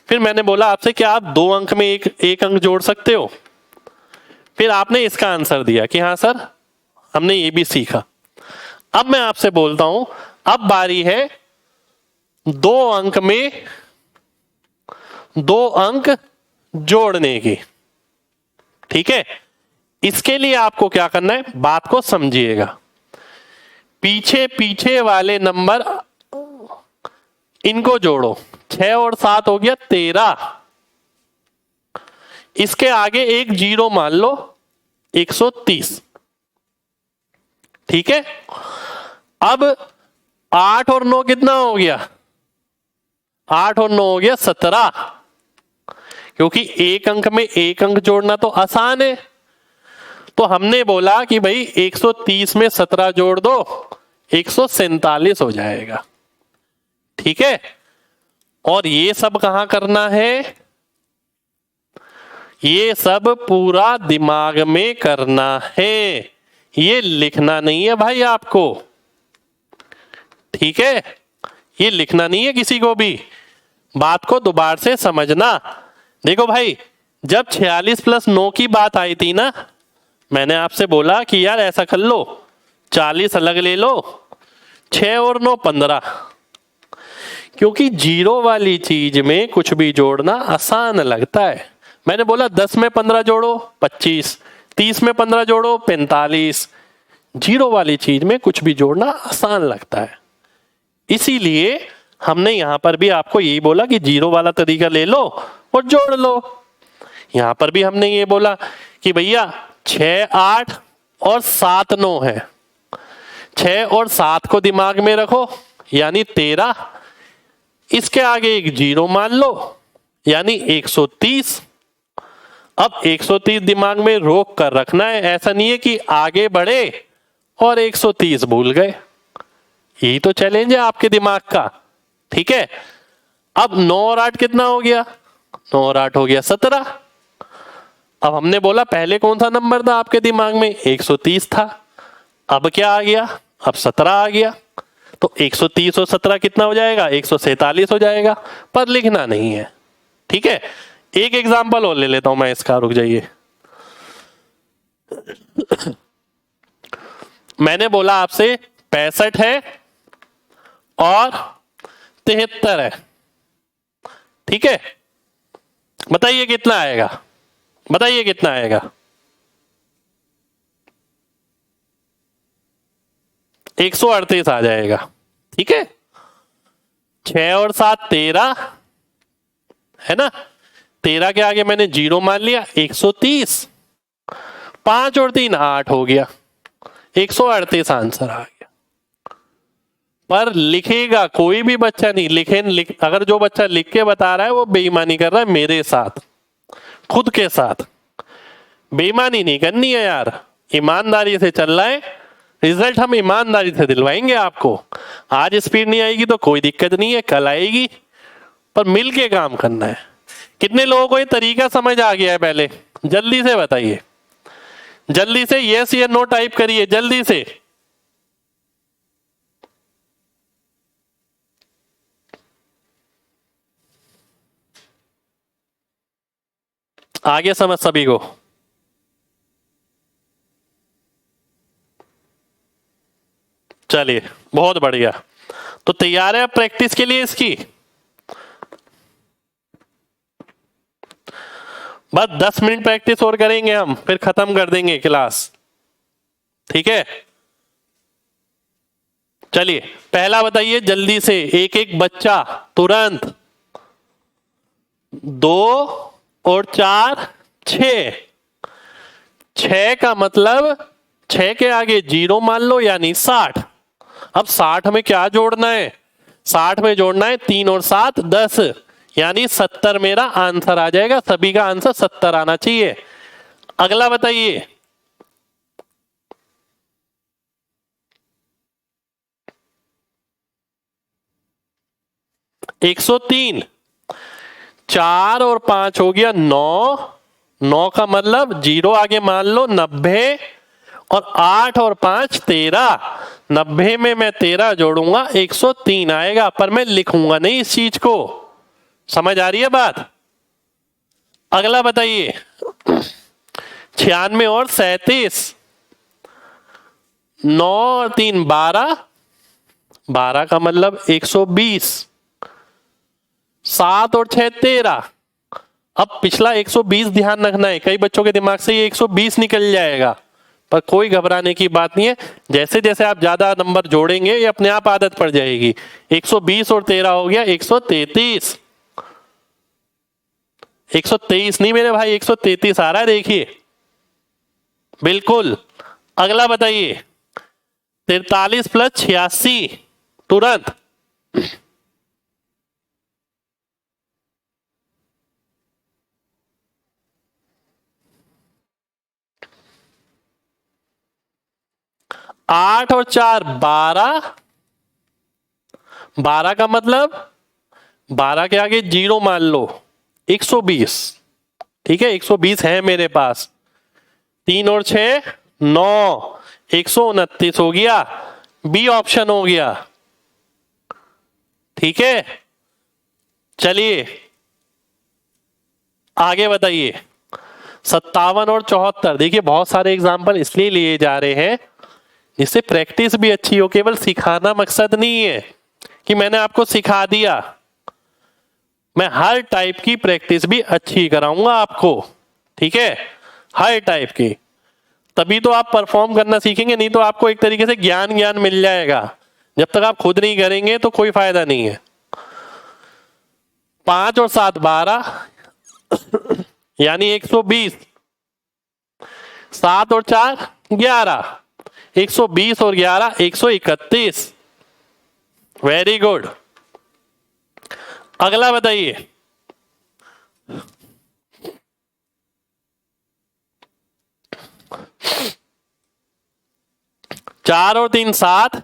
फिर मैंने बोला आपसे क्या आप 2 अंक में एक अंक जोड़ सकते हो? फिर आपने इसका आंसर दिया कि हाँ सर हमने ये भी सीखा। अब मैं आपसे बोलता हूं अब बारी है 2 अंक में 2 अंक जोड़ने की, ठीक है। इसके लिए आपको क्या करना है, बात को समझिएगा। पीछे पीछे वाले नंबर इनको जोड़ो, 6 और 7 हो गया 13। इसके आगे एक जीरो मान लो 130, ठीक है। अब 8 और 9 कितना हो गया, 8 और 9 हो गया 17। क्योंकि एक अंक में एक अंक जोड़ना तो आसान है, तो हमने बोला कि भाई 130 में 17 जोड़ दो 147 हो जाएगा, ठीक है। और ये सब कहां करना है, ये सब पूरा दिमाग में करना है, ये लिखना नहीं है भाई आपको, ठीक है। ये लिखना नहीं है किसी को भी, बात को दोबारा से समझना। देखो भाई जब 46 + 9 की बात आई थी ना, मैंने आपसे बोला कि यार ऐसा कर लो 40 अलग ले लो, 6 और 9 15। क्योंकि जीरो वाली चीज में कुछ भी जोड़ना आसान लगता है। मैंने बोला 10 में 15 जोड़ो 25, 30 में 15 जोड़ो 45। जीरो वाली चीज में कुछ भी जोड़ना आसान लगता है, इसीलिए हमने यहां पर भी आपको यही बोला कि जीरो वाला तरीका ले लो और जोड़ लो। यहां पर भी हमने ये बोला कि भैया 6 8 और 7 9 है, 6 और 7 को दिमाग में रखो यानी 13, इसके आगे एक जीरो मान लो यानी 130। अब 130 दिमाग में रोक कर रखना है, ऐसा नहीं है कि आगे बढ़े और 130 भूल गए। यही तो चैलेंज है आपके दिमाग का, ठीक है। अब 9 और 8 कितना हो गया, 9 और 8 हो गया 17। अब हमने बोला पहले कौन सा नंबर था आपके दिमाग में, 130 था। अब क्या आ गया, अब 17 आ गया, तो 130 और 17 कितना हो जाएगा, 147 हो जाएगा, पर लिखना नहीं है, ठीक है। एक एग्जांपल और ले लेता हूं मैं इसका, रुक जाइए। मैंने बोला आपसे 65 है और 73 है, ठीक है। बताइए कितना आएगा, बताइए कितना आएगा। 138 आ जाएगा, ठीक है। 6 और 7 13 है ना, 13 के आगे मैंने जीरो मान लिया 130, 5 और 3 8 हो गया, 138 आंसर आ गया। पर लिखेगा कोई भी बच्चा नहीं, अगर जो बच्चा लिख के बता रहा है वो बेईमानी कर रहा है मेरे साथ, खुद के साथ। बेईमानी नहीं करनी है यार, ईमानदारी से चल रहा है, रिजल्ट हम ईमानदारी से दिलवाएंगे आपको। आज स्पीड नहीं आएगी तो कोई दिक्कत नहीं है, कल आएगी, पर मिल के काम करना है। कितने लोगों को ये तरीका समझ आ गया है, पहले जल्दी से बताइए, जल्दी से यस या नो टाइप करिए जल्दी से। आगे समझ सभी को। चलिए बहुत बढ़िया, तो तैयार है आप प्रैक्टिस के लिए इसकी। बस 10 मिनट प्रैक्टिस और करेंगे हम, फिर खत्म कर देंगे क्लास, ठीक है। चलिए पहला बताइए जल्दी से, एक एक बच्चा तुरंत। 2 और 4 6, 6 का मतलब 6 के आगे जीरो मान लो यानी 60। अब 60 में क्या जोड़ना है, 60 में जोड़ना है 3 और 7 10 यानी 70 मेरा आंसर आ जाएगा। सभी का आंसर 70 आना चाहिए। अगला बताइए, 103। 4 और 5 हो गया 9। 9 का मतलब 0 आगे मान लो 90, और 8 और 5 13। 90 में मैं 13 जोड़ूंगा 103 आएगा, पर मैं लिखूंगा नहीं इस चीज को। समझ आ रही है बात? अगला बताइए, 96 और 37। 9 और 3 12। 12 का मतलब 120। 7 और 6 13। अब पिछला 120 ध्यान रखना है, कई बच्चों के दिमाग से ये 120 निकल जाएगा, पर कोई घबराने की बात नहीं है। जैसे जैसे आप ज्यादा नंबर जोड़ेंगे ये अपने आप आदत पड़ जाएगी। 120 और 13 हो गया 133। 123 नहीं मेरे भाई, 133 आ रहा है, देखिए बिल्कुल। अगला बताइए, 43 प्लस 86, तुरंत। आठ और 4 12। 12 का मतलब 12 के आगे 0 मान लो 120। ठीक है, 120 है मेरे पास। 3 और 6 9, 129 हो गया, बी ऑप्शन हो गया। ठीक है, चलिए आगे बताइए। 57 और 74। देखिए बहुत सारे एग्जाम्पल इसलिए लिए जा रहे हैं जिससे प्रैक्टिस भी अच्छी हो, केवल सिखाना मकसद नहीं है कि मैंने आपको सिखा दिया। मैं हर टाइप की प्रैक्टिस भी अच्छी कराऊंगा आपको। ठीक है, हर टाइप की, तभी तो आप परफॉर्म करना सीखेंगे, नहीं तो आपको एक तरीके से ज्ञान ज्ञान मिल जाएगा। जब तक आप खुद नहीं करेंगे तो कोई फायदा नहीं है। 5 और 7 12 यानी 120। 7 और 4 11। 120 और 11 131। Very good. अगला बताइए, 4 और 3 7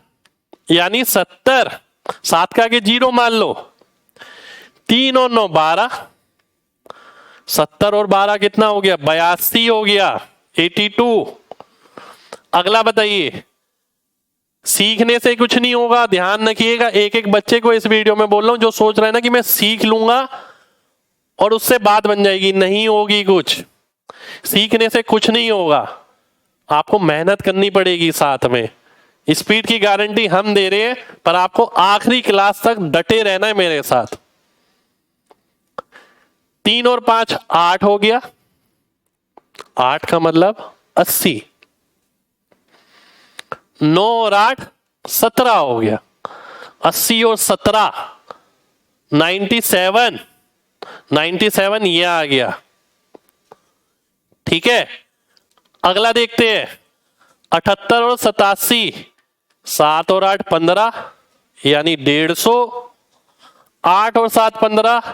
यानी 70। 7 का आगे 0 मान लो। 3 और 9 12। 70 और 12 कितना हो गया? 82 हो गया, 82। अगला बताइए, सीखने से कुछ नहीं होगा, ध्यान रखिएगा। एक एक बच्चे को इस वीडियो में बोल रहा हूं जो सोच रहे हैं ना कि मैं सीख लूंगा और उससे बात बन जाएगी, नहीं होगी। कुछ सीखने से कुछ नहीं होगा, आपको मेहनत करनी पड़ेगी साथ में। स्पीड की गारंटी हम दे रहे हैं, पर आपको आखिरी क्लास तक डटे रहना है मेरे साथ। 3 और 5 8 हो गया। 8 का मतलब 80। 9 और 8 17 हो गया। 80 और 17 97। 97 ये आ गया। ठीक है, अगला देखते हैं। 78 और 87। 7 और 8 15 यानी 150। 8 और 7 15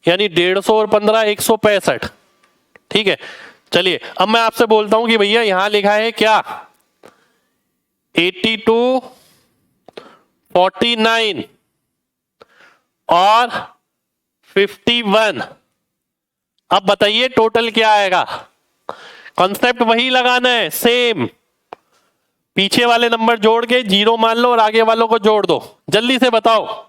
यानी 150 और 15 165। ठीक है, चलिए अब मैं आपसे बोलता हूं कि भैया यहां लिखा है क्या? 82 49 और 51। अब बताइए टोटल क्या आएगा? कॉन्सेप्ट वही लगाना है, सेम। पीछे वाले नंबर जोड़ के 0 मान लो और आगे वालों को जोड़ दो। जल्दी से बताओ।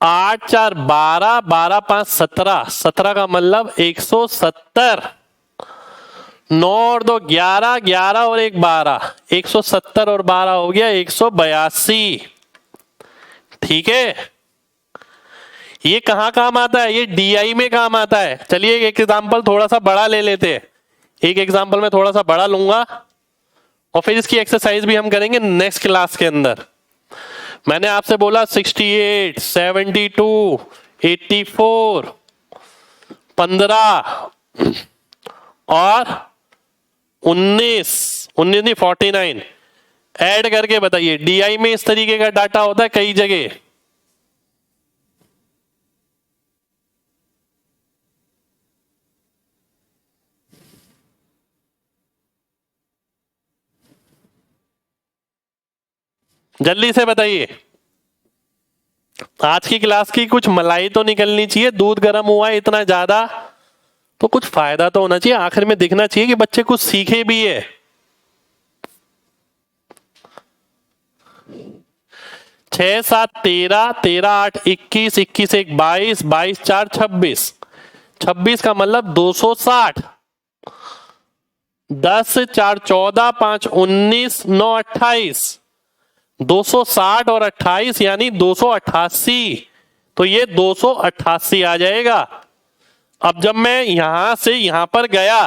आठ 4 12, 12 5 17। 17 का मतलब 170। 9 और 2 11, 11 और 1 12। 170 और 12 हो गया 182। ठीक है, ये कहां काम आता है? ये डीआई में काम आता है। चलिए एक एग्जांपल थोड़ा सा बड़ा ले लेते हैं। एक एग्जांपल में थोड़ा सा बड़ा लूंगा और फिर इसकी एक्सरसाइज भी हम करेंगे नेक्स्ट क्लास के अंदर। मैंने आपसे बोला 68 72 84 15 और 19 नहीं 49 ऐड करके बताइए। डीआई में इस तरीके का डाटा होता है कई जगह। जल्दी से बताइए। आज की क्लास की कुछ मलाई तो निकलनी चाहिए, दूध गर्म हुआ है इतना ज्यादा तो कुछ फायदा तो होना चाहिए, आखिर में दिखना चाहिए कि बच्चे कुछ सीखे भी है। 6 7 13, 13 8 21, 21 1 22, 22 4 26, 26 का मतलब 260, 10 4 14, 5 19, 9 28, 260 और 28 यानी 288, तो ये 288 आ जाएगा। अब जब मैं यहां से यहां पर गया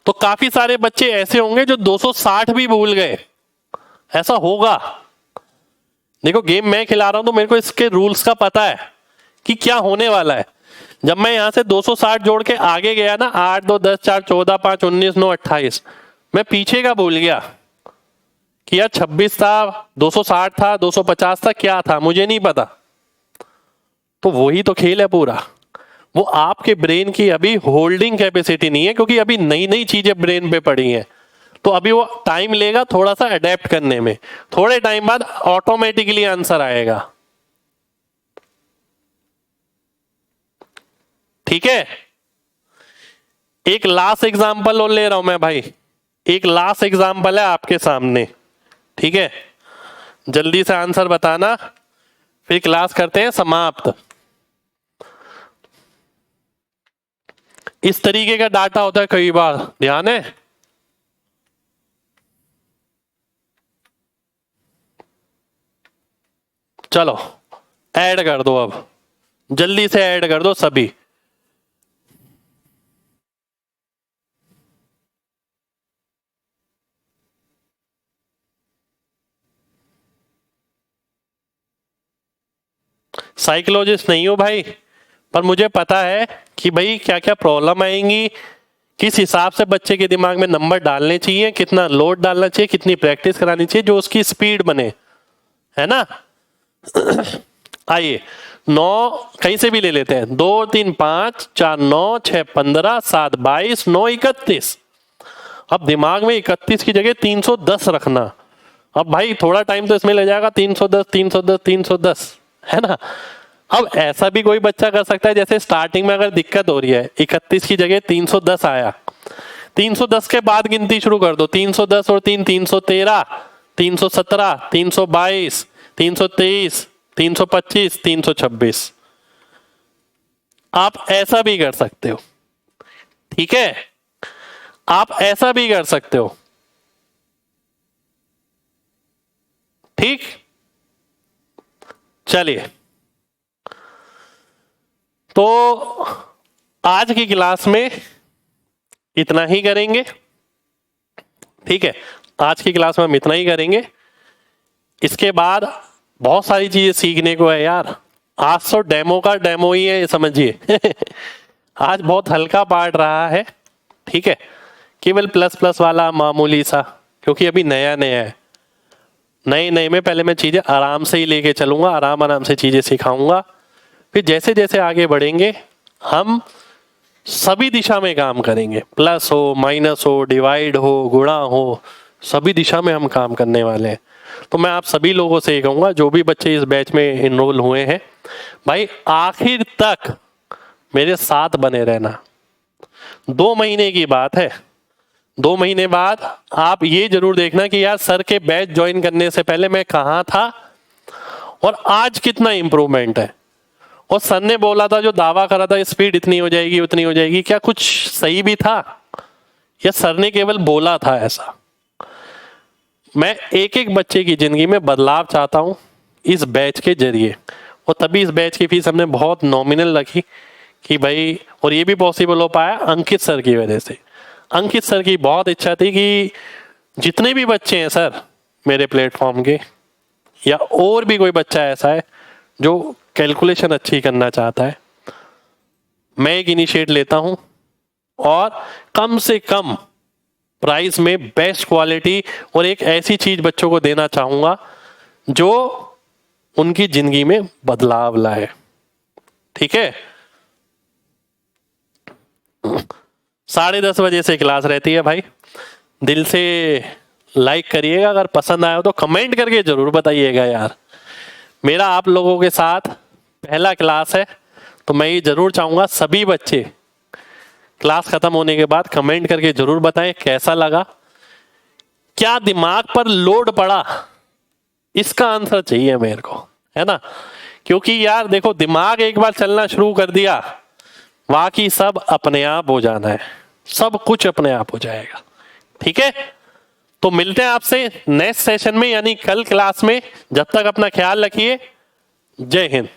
तो काफी सारे बच्चे ऐसे होंगे जो 260 भी भूल गए, ऐसा होगा। देखो गेम मैं खिला रहा हूं तो मेरे को इसके रूल्स का पता है कि क्या होने वाला है। जब मैं यहां से 260 जोड़ के आगे गया ना, 8 2 10 4 14 5 19 9 28, मैं पीछे का भूल गया कि यार 26 था, 260 था, 250 था, क्या था मुझे नहीं पता। तो वही तो खेल है पूरा। वो आपके ब्रेन की अभी होल्डिंग कैपेसिटी नहीं है, क्योंकि अभी नई नई चीजें ब्रेन पे पड़ी हैं, तो अभी वो टाइम लेगा थोड़ा सा अडेप्ट करने में। थोड़े टाइम बाद ऑटोमेटिकली आंसर आएगा। ठीक है, एक लास्ट एग्जांपल और ले रहा हूं मैं भाई, एक लास्ट एग्जांपल है आपके सामने। ठीक है, जल्दी से आंसर बताना, फिर क्लास करते हैं समाप्त। इस तरीके का डाटा होता है कई बार, ध्यान है। चलो ऐड कर दो, अब जल्दी से ऐड कर दो सभी। साइकोलॉजिस्ट नहीं हो भाई, पर मुझे पता है कि भाई क्या क्या प्रॉब्लम आएंगी, किस हिसाब से बच्चे के दिमाग में नंबर डालने चाहिए, कितना लोड डालना चाहिए, कितनी प्रैक्टिस करानी चाहिए जो उसकी स्पीड बने, है ना। आइए 9 कहीं से भी ले लेते हैं, 2 3 5 4 9 6 15 7 22 9 31। अब दिमाग में 31 की जगह 310 रखना। अब भाई थोड़ा टाइम तो इसमें ले जाएगा, 310 310 310, है ना। अब ऐसा भी कोई बच्चा कर सकता है, जैसे स्टार्टिंग में अगर दिक्कत हो रही है 31 की जगह 310 आया, 310 के बाद गिनती शुरू कर दो, 310 और 3 313, 317, 322, 323, 325, 326। आप ऐसा भी कर सकते हो। ठीक है, आप ऐसा भी कर सकते हो। ठीक, चलिए तो आज की क्लास में इतना ही करेंगे। ठीक है, आज की क्लास में हम इतना ही करेंगे। इसके बाद बहुत सारी चीजें सीखने को है यार। आज तो डेमो का डेमो ही है समझिए। आज बहुत हल्का पार्ट रहा है। ठीक है, केवल प्लस प्लस वाला मामूली सा, क्योंकि अभी नया नया है। नए नए में पहले मैं चीजें आराम से ही लेके चलूंगा, आराम आराम से चीजें सिखाऊंगा। फिर जैसे जैसे आगे बढ़ेंगे हम सभी दिशा में काम करेंगे, प्लस हो माइनस हो डिवाइड हो गुणा हो, सभी दिशा में हम काम करने वाले हैं। तो मैं आप सभी लोगों से ये कहूंगा, जो भी बच्चे इस बैच में इनरोल हुए हैं, भाई आखिर तक मेरे साथ बने रहना। 2 महीने की बात है, 2 महीने बाद आप ये जरूर देखना कि यार सर के बैच ज्वाइन करने से पहले मैं कहाँ था और आज कितना इंप्रूवमेंट है। और सर ने बोला था, जो दावा करा था स्पीड इतनी हो जाएगी उतनी हो जाएगी, क्या कुछ सही भी था या सर ने केवल बोला था ऐसा। मैं एक एक बच्चे की जिंदगी में बदलाव चाहता हूं इस बैच के जरिए, और तभी इस बैच की फीस हमने बहुत नॉमिनल रखी कि भाई, और ये भी पॉसिबल हो पाया अंकित सर की वजह से। अंकित सर की बहुत इच्छा थी कि जितने भी बच्चे हैं सर मेरे प्लेटफॉर्म के, या और भी कोई बच्चा ऐसा है जो कैलकुलेशन अच्छी करना चाहता है, मैं एक इनिशिएट लेता हूं और कम से कम प्राइस में बेस्ट क्वालिटी और एक ऐसी चीज बच्चों को देना चाहूंगा जो उनकी जिंदगी में बदलाव लाए। ठीक है, 10:30 बजे से क्लास रहती है भाई। दिल से लाइक करिएगा, अगर पसंद आया हो तो कमेंट करके जरूर बताइएगा यार। मेरा आप लोगों के साथ पहला क्लास है, तो मैं ये जरूर चाहूंगा सभी बच्चे क्लास खत्म होने के बाद कमेंट करके जरूर बताएं कैसा लगा, क्या दिमाग पर लोड पड़ा, इसका आंसर चाहिए मेरे को, है ना। क्योंकि यार देखो, दिमाग एक बार चलना शुरू कर दिया, बाकी सब अपने आप हो जाना है, सब कुछ अपने आप हो जाएगा। ठीक है, तो मिलते हैं आपसे नेक्स्ट सेशन में, यानी कल क्लास में। जब तक अपना ख्याल रखिए। जय हिंद।